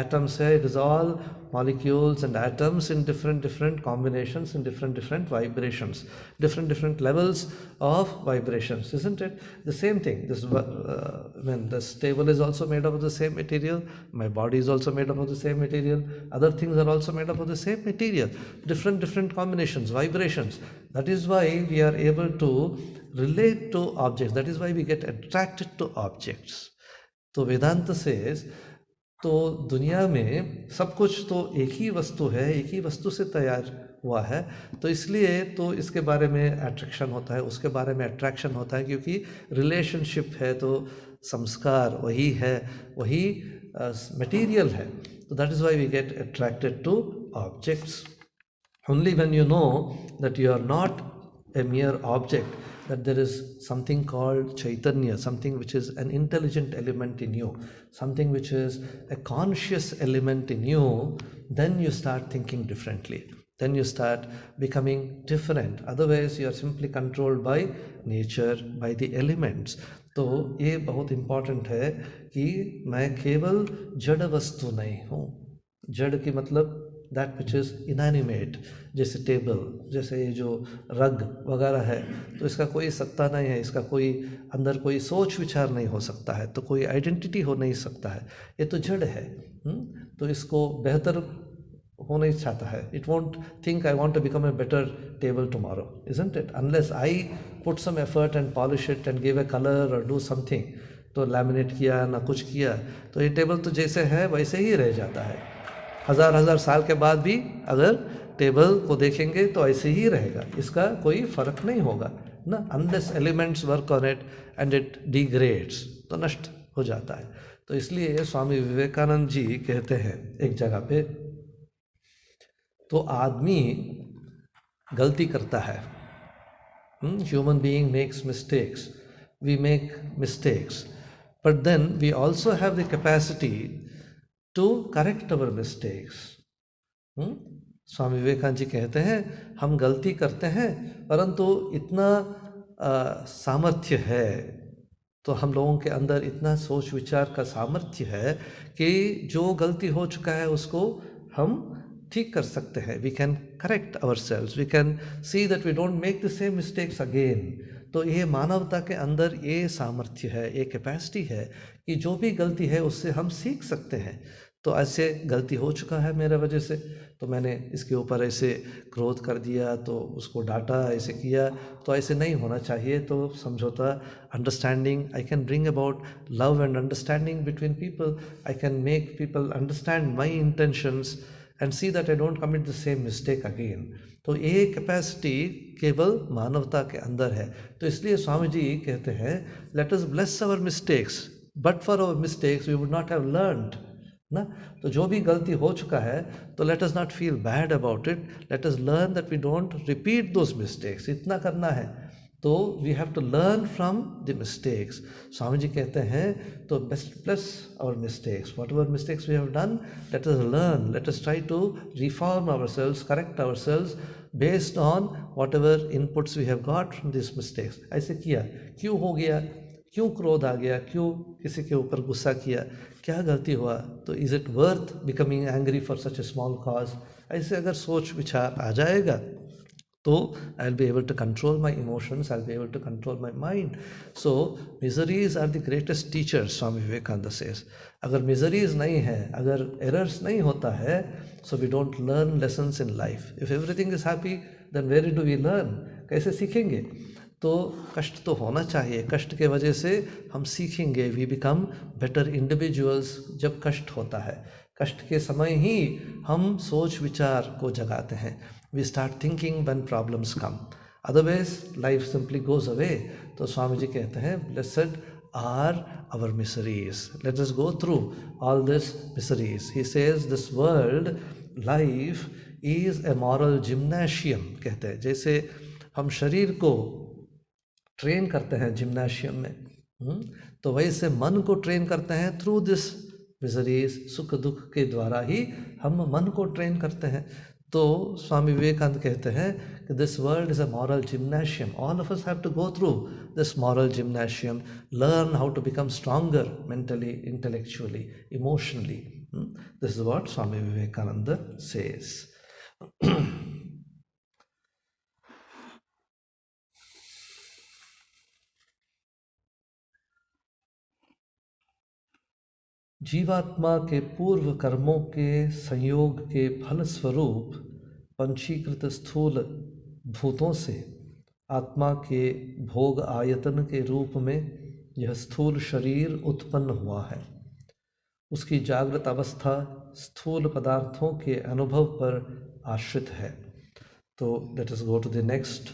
atoms है. It is all molecules and atoms in different combinations, in different vibrations, different levels of vibrations, isn't it? The same thing. This when this table is also made up of the same material, my body is also made up of the same material, other things are also made up of the same material, different combinations, vibrations. That is why we are able to relate to objects. That is why we get attracted to objects. तो वेदांत says, तो दुनिया में सब कुछ तो एक ही वस्तु है, एक ही वस्तु से तैयार हुआ है, तो इसलिए तो इसके बारे में अट्रैक्शन होता है, उसके बारे में अट्रैक्शन होता है, क्योंकि रिलेशनशिप है, तो संस्कार वही है, वही मटेरियल है. तो that is why we get attracted to objects. Only when you know that you are not a mere object, that there is something called Chaitanya, something which is an intelligent element in you, something which is a conscious element in you, then you start thinking differently. Then you start becoming different. Otherwise, you are simply controlled by nature, by the elements. तो ये बहुत important है कि मैं केवल जड़ वस्तु नहीं हूँ. जड़ की मतलब दैट विच इज़ इनएनिमेट, जैसे टेबल, जैसे ये जो रग वगैरह है, तो इसका कोई सत्ता नहीं है, इसका कोई अंदर कोई सोच विचार नहीं हो सकता है, तो कोई आइडेंटिटी हो नहीं सकता है, ये तो जड़ है. तो इसको बेहतर हो नहीं चाहता है. It won't think I want to become a better table tomorrow, isn't it, unless I put some effort and polish it and give a colour और डू समथिंग. तो लैमिनेट किया ना कुछ किया, तो ये टेबल तो जैसे है वैसे ही रह जाता है. हज़ार साल के बाद भी अगर टेबल को देखेंगे तो ऐसे ही रहेगा, इसका कोई फ़र्क नहीं होगा ना. Unless elements work on it and it degrades, तो नष्ट हो जाता है. तो इसलिए स्वामी विवेकानंद जी कहते हैं एक जगह पे, तो आदमी गलती करता है, human being makes mistakes, we make mistakes, but then we also have the capacity to correct our mistakes. Swami Vivekananda ji कहते हैं हम गलती करते हैं, परंतु इतना सामर्थ्य है, तो हम लोगों के अंदर इतना सोच विचार का सामर्थ्य है कि जो गलती हो चुका है उसको हम ठीक कर सकते हैं. We can correct ourselves, we can see that we don't make the same mistakes again. तो ये मानवता के अंदर ये सामर्थ्य है, ये कैपेसिटी है कि जो भी गलती है उससे हम सीख सकते हैं. तो ऐसे गलती हो चुका है मेरे वजह से, तो मैंने इसके ऊपर ऐसे क्रोध कर दिया, तो उसको डांटा, ऐसे किया, तो ऐसे नहीं होना चाहिए. तो समझौता, understanding, I can bring about love and understanding between people. I can make people understand my intentions and see that I don't commit the same mistake again. तो ये कैपेसिटी केवल मानवता के अंदर है. तो इसलिए स्वामी जी कहते हैं, let us bless our mistakes, but for our mistakes we would not have learned ना. तो जो भी गलती हो चुका है, तो let us not feel bad about it, let us learn that we don't repeat those mistakes. इतना करना है, तो we have to learn from the mistakes. Swami ji कहते हैं, तो best plus our mistakes, whatever mistakes we have done, late us learn, let us try to reform ourselves, correct ourselves based on whatever inputs we have got from this mistakes. ऐसे किया, क्यों हो गया, क्यों क्रोध आ गया, क्यों किसी के ऊपर गुस्सा किया, क्या गलती हुआ, तो is it worth becoming angry for such a small cause. ऐसे अगर सोच विचार आ जाएगा, तो I will be able to control my emotions, I will be able to control my mind. So miseries are the greatest teachers, Swami Vivekananda says. अगर miseries नहीं है, अगर एरर्स नहीं होता है, so we don't learn lessons in life. If everything is happy, then where do we learn, कैसे सीखेंगे. तो कष्ट तो होना चाहिए, कष्ट के वजह से हम सीखेंगे. वी बिकम बेटर इंडिविजुअल्स जब कष्ट होता है. कष्ट के समय ही हम सोच विचार को जगाते हैं. We start thinking when problems come, otherwise life simply goes away. तो स्वामी जी कहते हैं, blessed are our miseries, let us go through all this miseries. He says this world life is a moral gymnasium. कहते हैं जैसे हम शरीर को train करते हैं जिम्नाशियम में, तो वैसे मन को ट्रेन करते हैं थ्रू दिस मिजरीज. सुख दुख के द्वारा ही हम मन को ट्रेन करते हैं. तो स्वामी विवेकानंद कहते हैं कि this world is a moral gymnasium. All of us have to go through this moral gymnasium, learn how to become stronger mentally, intellectually, emotionally. This is what Swami Vivekananda says. जीवात्मा के पूर्व कर्मों के संयोग के फल स्वरूप पंचीकृत स्थूल भूतों से आत्मा के भोग आयतन के रूप में यह स्थूल शरीर उत्पन्न हुआ है. उसकी जागृत अवस्था स्थूल पदार्थों के अनुभव पर आश्रित है. तो let us go to the next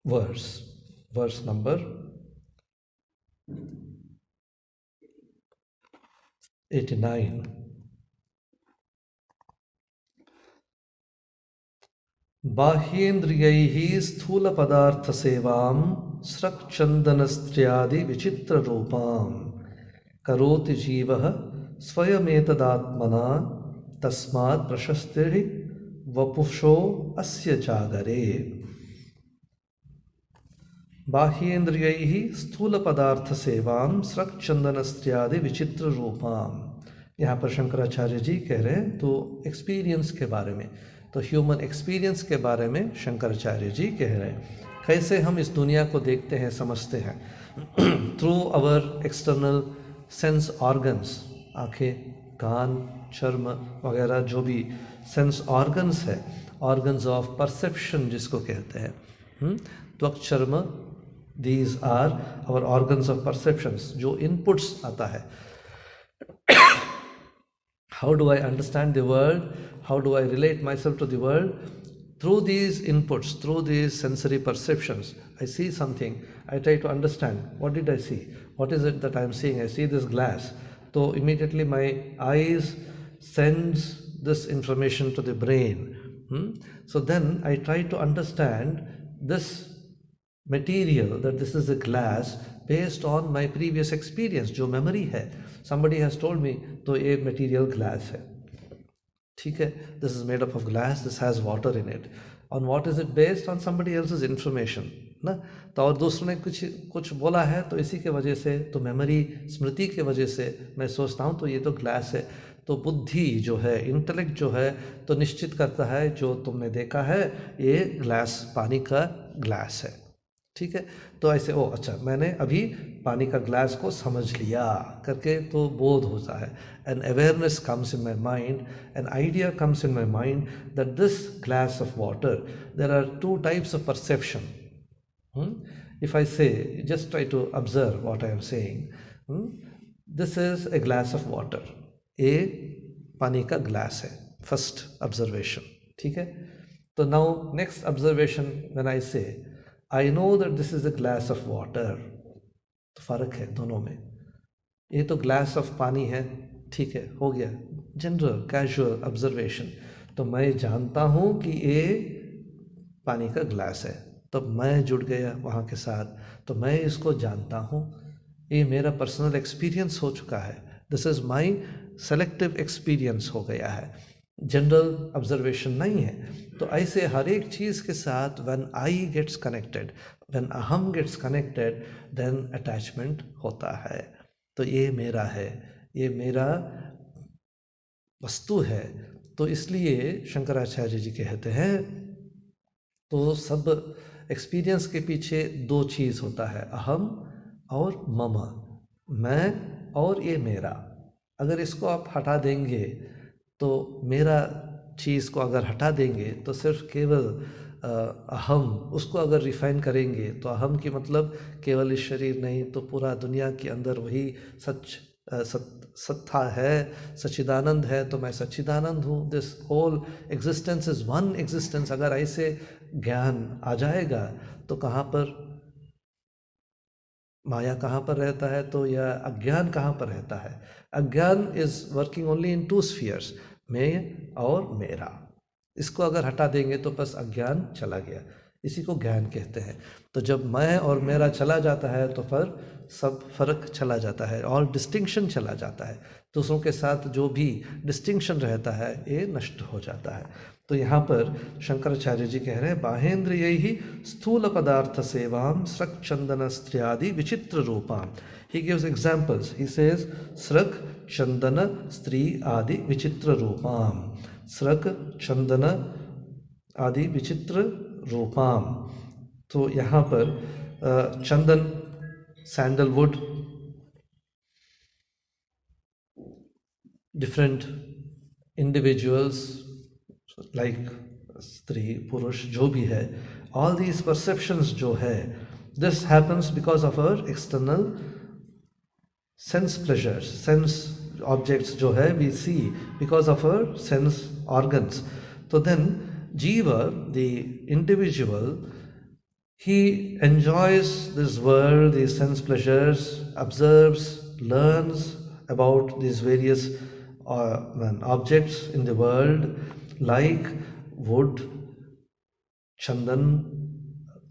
verse, verse number 89. बाह्येन्द्रियैः स्थूलपदार्थसेवां स्रक्चन्दनस्त्र्यादि विचित्ररूपां करोति जीवः स्वयमेतदात्मना तस्मात् प्रशस्तिर्हि वपुषो अस्य जागरे. बाह्येन्द्रियैः स्थूलपदार्थसेवां स्रक्चन्दनस्त्र्यादि विचित्ररूपां. यहाँ पर शंकराचार्य जी कह रहे हैं तो एक्सपीरियंस के बारे में, तो ह्यूमन एक्सपीरियंस के बारे में शंकराचार्य जी कह रहे हैं. कैसे हम इस दुनिया को देखते हैं, समझते हैं, through our external sense organs, आँखें, कान, चर्म वगैरह जो भी सेंस ऑर्गन्स है, ऑर्गन्स ऑफ परसेप्शन जिसको कहते हैं, त्वक, चर्म, these are our organs of perceptions. जो इनपुट्स आता है, how do I understand the world, how do I relate myself to the world, through these inputs, through these sensory perceptions. I see something, I try to understand, what did I see, what is it that I am seeing. I see this glass, so immediately my eyes sends this information to the brain. So then I try to understand this material, that this is a glass based on my previous experience, जो memory है. Somebody has told me तो ये material glass है, ठीक है. This is made up of glass, this has water in it. On what is it based? On somebody else's information ना. तो और दूसरों ने कुछ कुछ बोला है तो इसी के वजह से, तो मेमोरी, स्मृति के वजह से मैं सोचता हूँ तो ये तो ग्लास है. तो बुद्धि जो है, इंटेलेक्ट जो है, तो निश्चित करता है जो तुमने देखा है ये ग्लास, पानी का ग्लास है, ठीक है. तो ऐसे अच्छा मैंने अभी पानी का ग्लास को समझ लिया करके तो बोध होता है. An awareness comes in my mind, an idea comes in my mind that this glass of water, there are two types of perception. If I say, just try to observe what I am saying. This is a glass of water. A पानी का glass है, first observation, ठीक है. तो now next observation, when I say I know that this is a glass of water, तो फर्क है दोनों में. ये तो ग्लास ऑफ पानी है, ठीक है, हो गया जनरल कैजुअल ऑब्जर्वेशन. तो मैं जानता हूँ कि ये पानी का ग्लास है, तो मैं जुड़ गया वहाँ के साथ, तो मैं इसको जानता हूँ. ये मेरा पर्सनल एक्सपीरियंस हो चुका है. This is my selective experience हो गया है, जनरल ऑब्जर्वेशन नहीं है. तो ऐसे हर एक चीज़ के साथ when I gets connected, when अहम गेट्स कनेक्टेड, देन अटैचमेंट होता है. तो ये मेरा है, ये मेरा वस्तु है. तो इसलिए शंकराचार्य जी कहते हैं, तो सब एक्सपीरियंस के पीछे दो चीज़ होता है, अहम और मम, मैं और ये मेरा. अगर इसको आप हटा देंगे तो मेरा चीज़ को अगर हटा देंगे तो सिर्फ केवल अहम, उसको अगर रिफाइन करेंगे तो अहम की मतलब केवल इस शरीर नहीं, तो पूरा दुनिया के अंदर वही सत्ता है, सच्चिदानंद है, तो मैं सच्चिदानंद हूँ. This whole existence is one existence. अगर ऐसे ज्ञान आ जाएगा तो कहाँ पर माया कहाँ पर रहता है, तो या अज्ञान कहाँ पर रहता है. अज्ञान is working only in to spheres, मैं और मेरा. इसको अगर हटा देंगे तो बस अज्ञान चला गया, इसी को ज्ञान कहते हैं. तो जब मैं और मेरा चला जाता है तो फिर सब फर्क चला जाता है और डिस्टिंक्शन चला जाता है. दूसरों के साथ जो भी डिस्टिंक्शन रहता है ये नष्ट हो जाता है. तो यहाँ पर शंकराचार्य जी कह रहे हैं, बाहेन्द्रिय ही स्थूल पदार्थ सेवाम स्रक चंदन स्त्रियादि विचित्र रूपाम. He gives examples. He says स्रक चंदन स्त्री आदि विचित्र रूपाम. स्रक चंदन आदि विचित्र रूपाम. तो यहाँ पर चंदन, सैंडलवुड, डिफरेंट इंडिविजुअल्स लाइक स्त्री पुरुष जो भी है, ऑल दीज परसेप्शंस जो है, this happens because of our external sense pleasures. Sense objects जो है we see because of our sense organs. तो then Jiva, the individual, he enjoys this world, these sense pleasures, observes, learns about these various objects in the world, like wood, chandan,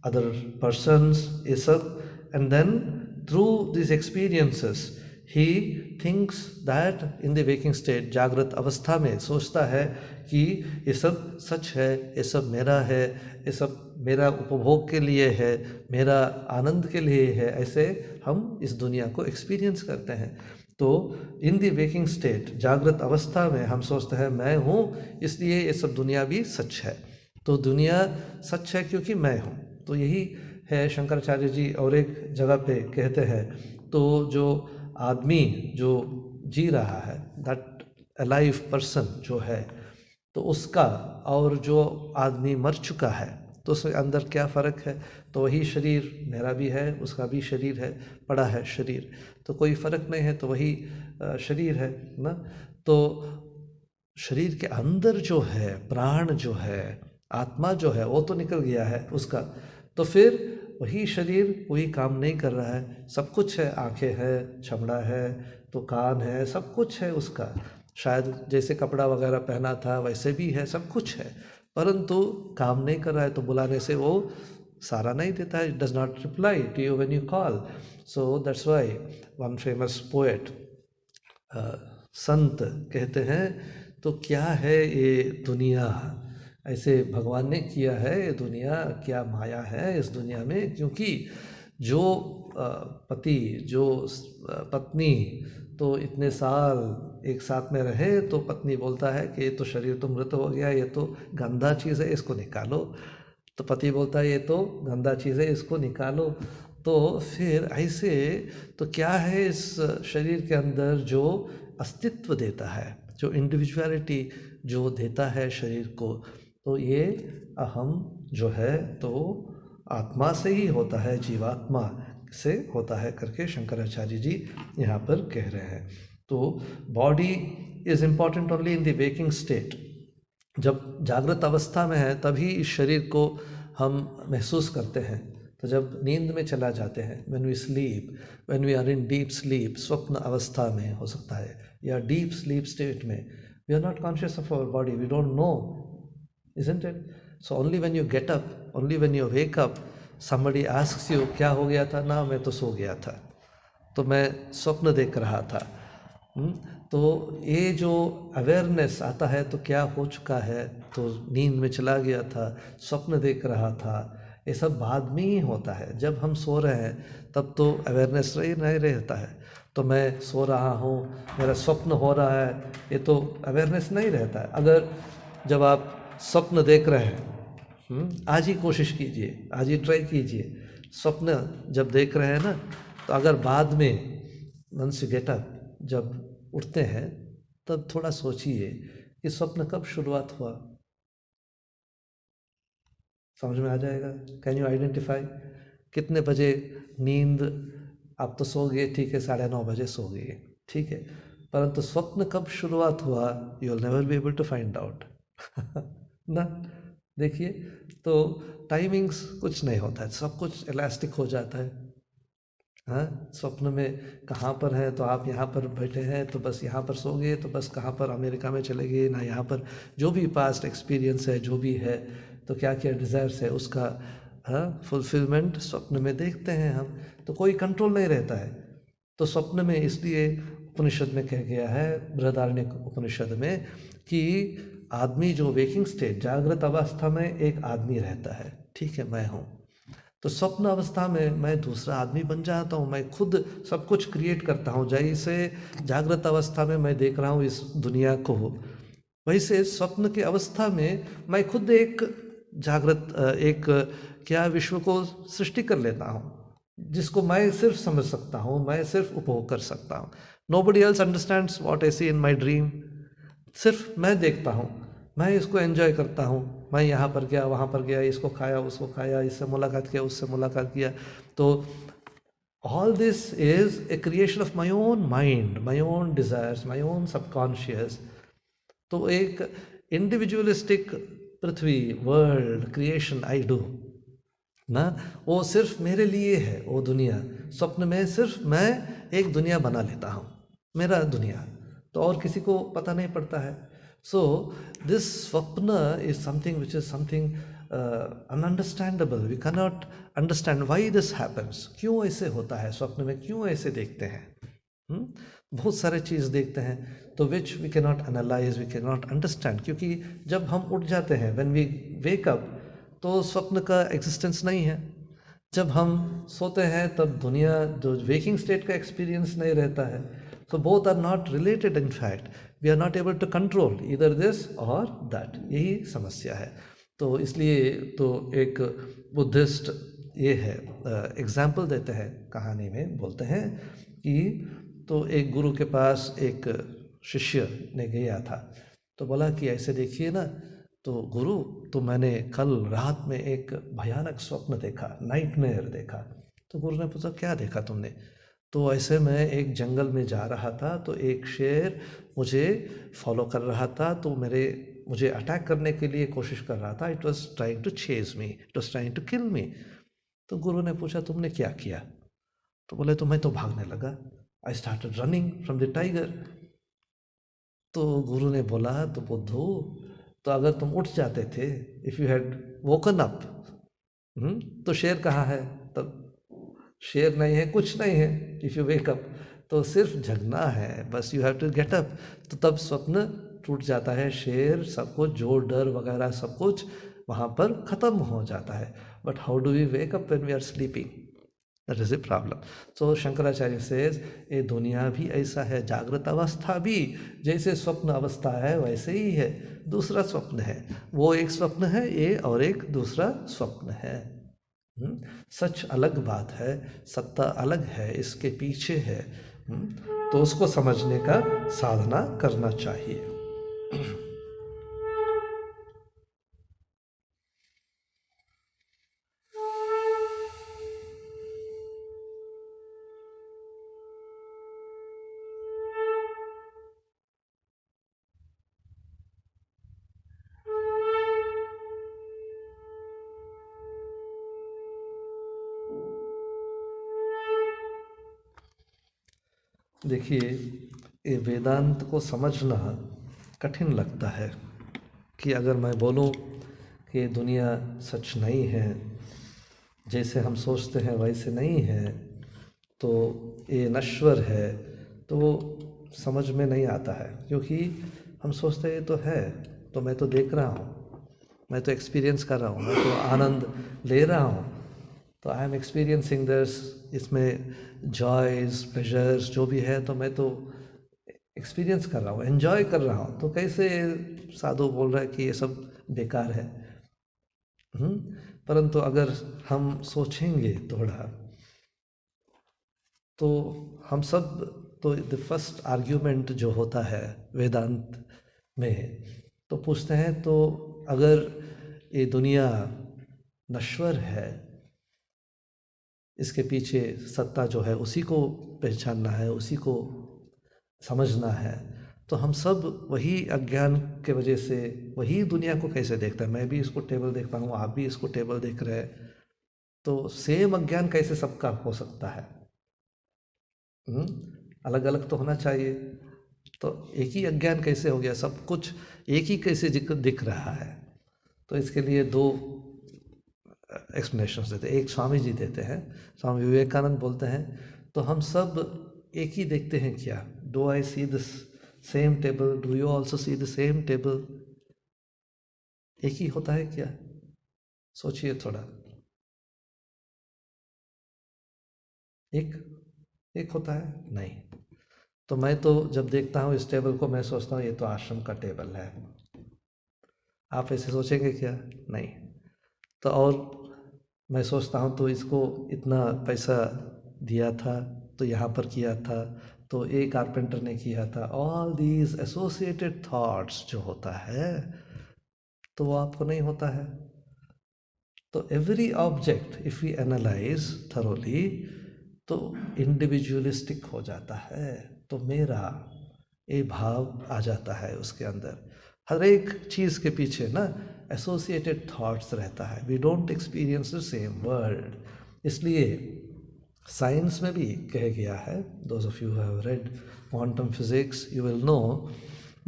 other persons, isab, and then through these experiences, he thinks that in the waking state, जागृत अवस्था में सोचता है कि ये सब सच है, ये सब मेरा है, ये सब मेरा उपभोग के लिए है, मेरा आनंद के लिए है. ऐसे हम इस दुनिया को एक्सपीरियंस करते हैं. तो इन द वेकिंग स्टेट, जागृत अवस्था में हम सोचते हैं मैं हूँ, इसलिए ये सब दुनिया भी सच है. तो दुनिया सच है क्योंकि मैं हूँ. तो यही है शंकराचार्य जी और एक जगह पे कहते हैं, तो जो आदमी जो जी रहा है, दैट अलाइव पर्सन जो है, तो उसका और जो आदमी मर चुका है, तो उसके अंदर क्या फ़र्क है. तो वही शरीर मेरा भी है, उसका भी शरीर है, पड़ा है शरीर, तो कोई फ़र्क नहीं है. तो वही शरीर है ना. तो शरीर के अंदर जो है, प्राण जो है, आत्मा जो है, वो तो निकल गया है उसका. तो फिर वही शरीर कोई काम नहीं कर रहा है. सब कुछ है, आंखें है, चमड़ा है, तो कान है, सब कुछ है उसका. शायद जैसे कपड़ा वगैरह पहना था वैसे भी है, सब कुछ है, परंतु काम नहीं कर रहा है. तो बुलाने से वो सारा नहीं देता है, does not reply to you when you call. So that's why one famous poet, संत कहते हैं, तो क्या है ये दुनिया, ऐसे भगवान ने किया है ये दुनिया, क्या माया है इस दुनिया में. क्योंकि जो पति, जो पत्नी तो इतने साल एक साथ में रहे, तो पत्नी बोलता है कि ये तो शरीर तो मृत हो गया, ये तो गंदा चीज़ है, इसको निकालो. तो पति बोलता है ये तो गंदा चीज़ है, इसको निकालो. तो फिर ऐसे तो क्या है इस शरीर के अंदर जो अस्तित्व देता है, जो इंडिविजुअलिटी जो देता है शरीर को, तो ये अहम जो है तो आत्मा से ही होता है, जीवात्मा से होता है करके शंकराचार्य जी यहाँ पर कह रहे हैं. तो body is important only in the waking state. जब जागृत अवस्था में है तभी इस शरीर को हम महसूस करते हैं. तो जब नींद में चला जाते हैं, when we sleep, when we are in deep sleep, स्वप्न अवस्था में हो सकता है, या डीप स्लीप स्टेट में, we are not conscious of our body, we don't know, isn't it? So only when you get up, only when you wake up, somebody asks you क्या हो गया था ना, मैं तो सो गया था, तो मैं स्वप्न देख रहा था. तो ये जो अवेयरनेस आता है तो क्या हो चुका है, तो नींद में चला गया था, स्वप्न देख रहा था, ये सब बाद में ही होता है. जब हम सो रहे हैं तब तो अवेयरनेस नहीं रहता है, तो मैं सो रहा हूँ, मेरा स्वप्न हो रहा है, ये तो अवेयरनेस नहीं रहता है. अगर जब आप स्वप्न देख रहे हैं, आज ही कोशिश कीजिए, आज ही ट्राई कीजिए, स्वप्न जब देख रहे हैं ना, तो अगर बाद में वंस यू गेट अप, जब उठते हैं, तब थोड़ा सोचिए कि स्वप्न कब शुरुआत हुआ. समझ में आ जाएगा. कैन यू आइडेंटिफाई कितने बजे नींद, आप तो सो गए, ठीक है, 9:30 बजे सो गए, ठीक है, परंतु स्वप्न कब शुरुआत हुआ, you will never be able to find out ना. देखिए, तो टाइमिंग्स कुछ नहीं होता है, सब कुछ इलास्टिक हो जाता है. हाँ, स्वप्न में कहाँ पर है, तो आप यहाँ पर बैठे हैं तो बस यहाँ पर सो गए, तो बस कहाँ पर अमेरिका में चले गए ना, यहाँ पर जो भी पास्ट एक्सपीरियंस है, जो भी है, तो क्या क्या डिज़ायर्स है, उसका फुलफिलमेंट स्वप्न में देखते हैं हम. तो कोई कंट्रोल नहीं रहता है. तो स्वप्न में इसलिए उपनिषद में कह गया है, बृहदारण्यक उपनिषद में, कि आदमी जो वेकिंग स्टेट, जागृत अवस्था में एक आदमी रहता है, ठीक है, मैं हूँ. तो स्वप्न अवस्था में मैं दूसरा आदमी बन जाता हूँ, मैं खुद सब कुछ क्रिएट करता हूँ. जैसे जागृत अवस्था में मैं देख रहा हूँ इस दुनिया को, वैसे स्वप्न की अवस्था में मैं खुद एक जागृत एक क्या विश्व को सृष्टि कर लेता हूँ, जिसको मैं सिर्फ समझ सकता हूँ, मैं सिर्फ उपभोग कर सकता हूँ. Nobody else understands what I see in my dream. सिर्फ मैं देखता हूँ, मैं इसको एंजॉय करता हूँ, मैं यहाँ पर गया, वहाँ पर गया, इसको खाया, उसको खाया, इससे मुलाकात किया, उससे मुलाकात किया. तो all this is a creation of my own mind, my own desires, my own subconscious. तो एक individualistic Prithvi, world, creation I do ना, वो सिर्फ मेरे लिए है. वो दुनिया, स्वप्न में सिर्फ मैं एक दुनिया बना लेता हूँ, मेरा दुनिया, तो और किसी को पता नहीं पड़ता है. So this swapna is something which is something ununderstandable. We cannot understand why this happens. क्यों ऐसे होता है, स्वप्न में क्यों ऐसे देखते हैं. बहुत सारे चीज़ देखते हैं, तो which we cannot analyze, we cannot understand. क्योंकि जब हम उठ जाते हैं, when we wake up, तो स्वप्न का existence नहीं है. जब हम सोते हैं तब दुनिया, जो वेकिंग स्टेट का एक्सपीरियंस नहीं रहता है. So both are not related. In fact, we are not able to control either this or that. यही समस्या है. तो इसलिए तो एक बुद्धिस्ट ये है एग्जाम्पल देते हैं, कहानी में बोलते हैं कि तो एक गुरु के पास एक शिष्य ने गया था, तो बोला कि ऐसे देखिए ना, तो गुरु, तो मैंने कल रात में एक भयानक स्वप्न देखा, नाइटमेयर देखा. तो गुरु ने पूछा क्या देखा तुमने. तो ऐसे मैं एक जंगल में जा रहा था, तो एक शेर मुझे फॉलो कर रहा था, तो मुझे अटैक करने के लिए कोशिश कर रहा था. It was trying to chase me, it was trying to kill me. तो गुरु ने पूछा तुमने क्या किया. तो बोले तो मैं तो भागने लगा, I started running from the tiger. तो गुरु ने बोला तो बुद्धू, तो अगर तुम उठ जाते थे, if you had woken up, तो शेर कहाँ है? तब शेर नहीं है, कुछ नहीं है। इफ़ यू वेक अप, तो सिर्फ जगना है, बस you have to get up. तो तब स्वप्न टूट जाता है, शेर सब कुछ, जो डर वगैरह सब कुछ वहाँ पर ख़त्म हो जाता है। But how do we wake up when we are sleeping? That is a problem. So Shankaracharya says ये दुनिया भी ऐसा है, जागृत अवस्था भी जैसे स्वप्न अवस्था है वैसे ही है, दूसरा स्वप्न है। वो एक स्वप्न है ये, और एक दूसरा स्वप्न है। सच अलग बात है, सत्ता अलग है, इसके पीछे है। तो उसको समझने का साधना करना चाहिए। देखिए, ये वेदांत को समझना कठिन लगता है कि अगर मैं बोलूं कि दुनिया सच नहीं है, जैसे हम सोचते हैं वैसे नहीं है, तो ये नश्वर है, तो वो समझ में नहीं आता है। क्योंकि हम सोचते हैं ये तो है, तो मैं तो देख रहा हूँ, मैं तो एक्सपीरियंस कर रहा हूँ, मैं तो आनंद ले रहा हूँ, तो आई एम एक्सपीरियंसिंग दिस, इसमें जॉयज़ प्लेजर्स जो भी है तो मैं तो एक्सपीरियंस कर रहा हूँ, एंजॉय कर रहा हूँ। तो कैसे साधु बोल रहा है कि ये सब बेकार है? परंतु अगर हम सोचेंगे थोड़ा, तो हम सब, तो द फर्स्ट आर्ग्यूमेंट जो होता है वेदांत में, तो पूछते हैं तो अगर ये दुनिया नश्वर है, इसके पीछे सत्ता जो है उसी को पहचानना है, उसी को समझना है, तो हम सब वही अज्ञान के वजह से वही दुनिया को कैसे देखते हैं? मैं भी इसको टेबल देख रहा हूँ, आप भी इसको टेबल देख रहे हैं, तो सेम अज्ञान कैसे सबका हो सकता है? अलग अलग तो होना चाहिए। तो एक ही अज्ञान कैसे हो गया? सब कुछ एक ही कैसे दिख रहा है? तो इसके लिए दो एक्सप्लेनेशंस देते हैं। एक स्वामी जी देते हैं, स्वामी विवेकानंद बोलते हैं, तो हम सब एक ही देखते हैं क्या? Do I see this same table? Do you also see the same table? एक ही होता है क्या? सोचिए थोड़ा। एक एक होता है? नहीं। तो मैं तो जब देखता हूँ इस टेबल को, मैं सोचता हूँ ये तो आश्रम का टेबल है। आप ऐसे सोचेंगे क्या? नहीं। तो और मैं सोचता हूँ तो इसको इतना पैसा दिया था, तो यहाँ पर किया था, तो एक कारपेंटर ने किया था। ऑल दीज एसोसिएटेड थॉट्स जो होता है, तो वो आपको नहीं होता है। तो every object if we analyse thoroughly, तो इंडिविजुअलिस्टिक हो जाता है। तो मेरा ये भाव आ जाता है उसके अंदर। हर एक चीज़ के पीछे ना एसोसिएटेड थॉट्स रहता है। We don't experience the same world. इसलिए साइंस में भी कह गया है, those of you have read quantum physics, you will know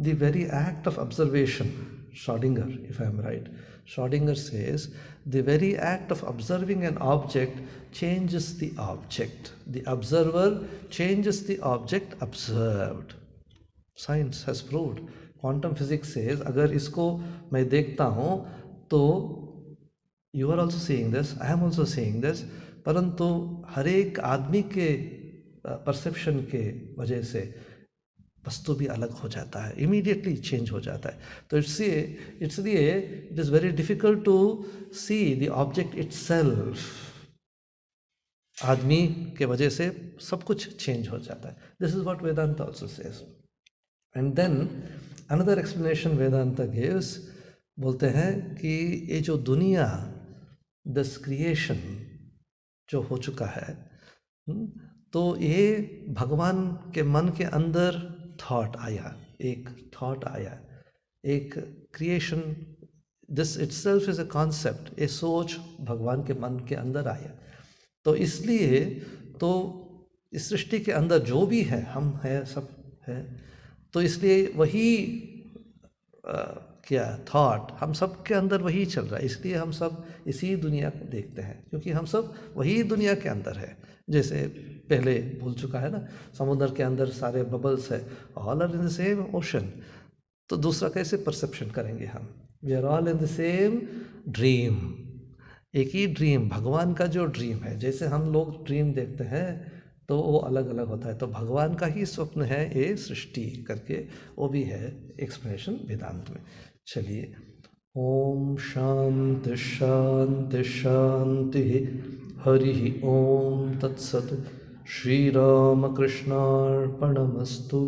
the very act of observation, Schrodinger, if I am right, Schrodinger says the very act of observing an object changes the object. The observer changes the object observed. Science has proved. Quantum physics says अगर इसको मैं देखता हूँ तो you are also seeing this, I am also seeing this, परंतु हर एक आदमी के परसेप्शन के वजह से वस्तु भी अलग हो जाता है, इमीडिएटली चेंज हो जाता है। तो इसलिए it is very difficult to see the object itself. आदमी के वजह से सब कुछ चेंज हो जाता है। This is what Vedanta also says. And then another explanation Vedanta gives, बोलते हैं कि ये जो दुनिया, दिस क्रिएशन जो हो चुका है, तो ये भगवान के मन के अंदर थॉट आया, एक थॉट आया, एक creation, this itself is a concept, ये सोच भगवान के मन के अंदर आया। तो इसलिए तो इस सृष्टि के अंदर जो भी है, हम है, सब है, तो इसलिए वही क्या थॉट, हम सब के अंदर वही चल रहा है, इसलिए हम सब इसी दुनिया को देखते हैं, क्योंकि हम सब वही दुनिया के अंदर है। जैसे पहले भूल चुका है ना, समुद्र के अंदर सारे बबल्स है, all are in the same ocean, तो दूसरा कैसे परसेप्शन करेंगे हम? We are all in the same dream, एक ही ड्रीम, भगवान का जो ड्रीम है। जैसे हम लोग ड्रीम देखते हैं तो वो अलग अलग होता है, तो भगवान का ही स्वप्न है ये सृष्टि करके, वो भी है एक्सप्लेनेशन वेदांत में। चलिए, ओम शांति शांति शांति, हरि ओम तत्सत। श्री राम कृष्णार्पणमस्तु।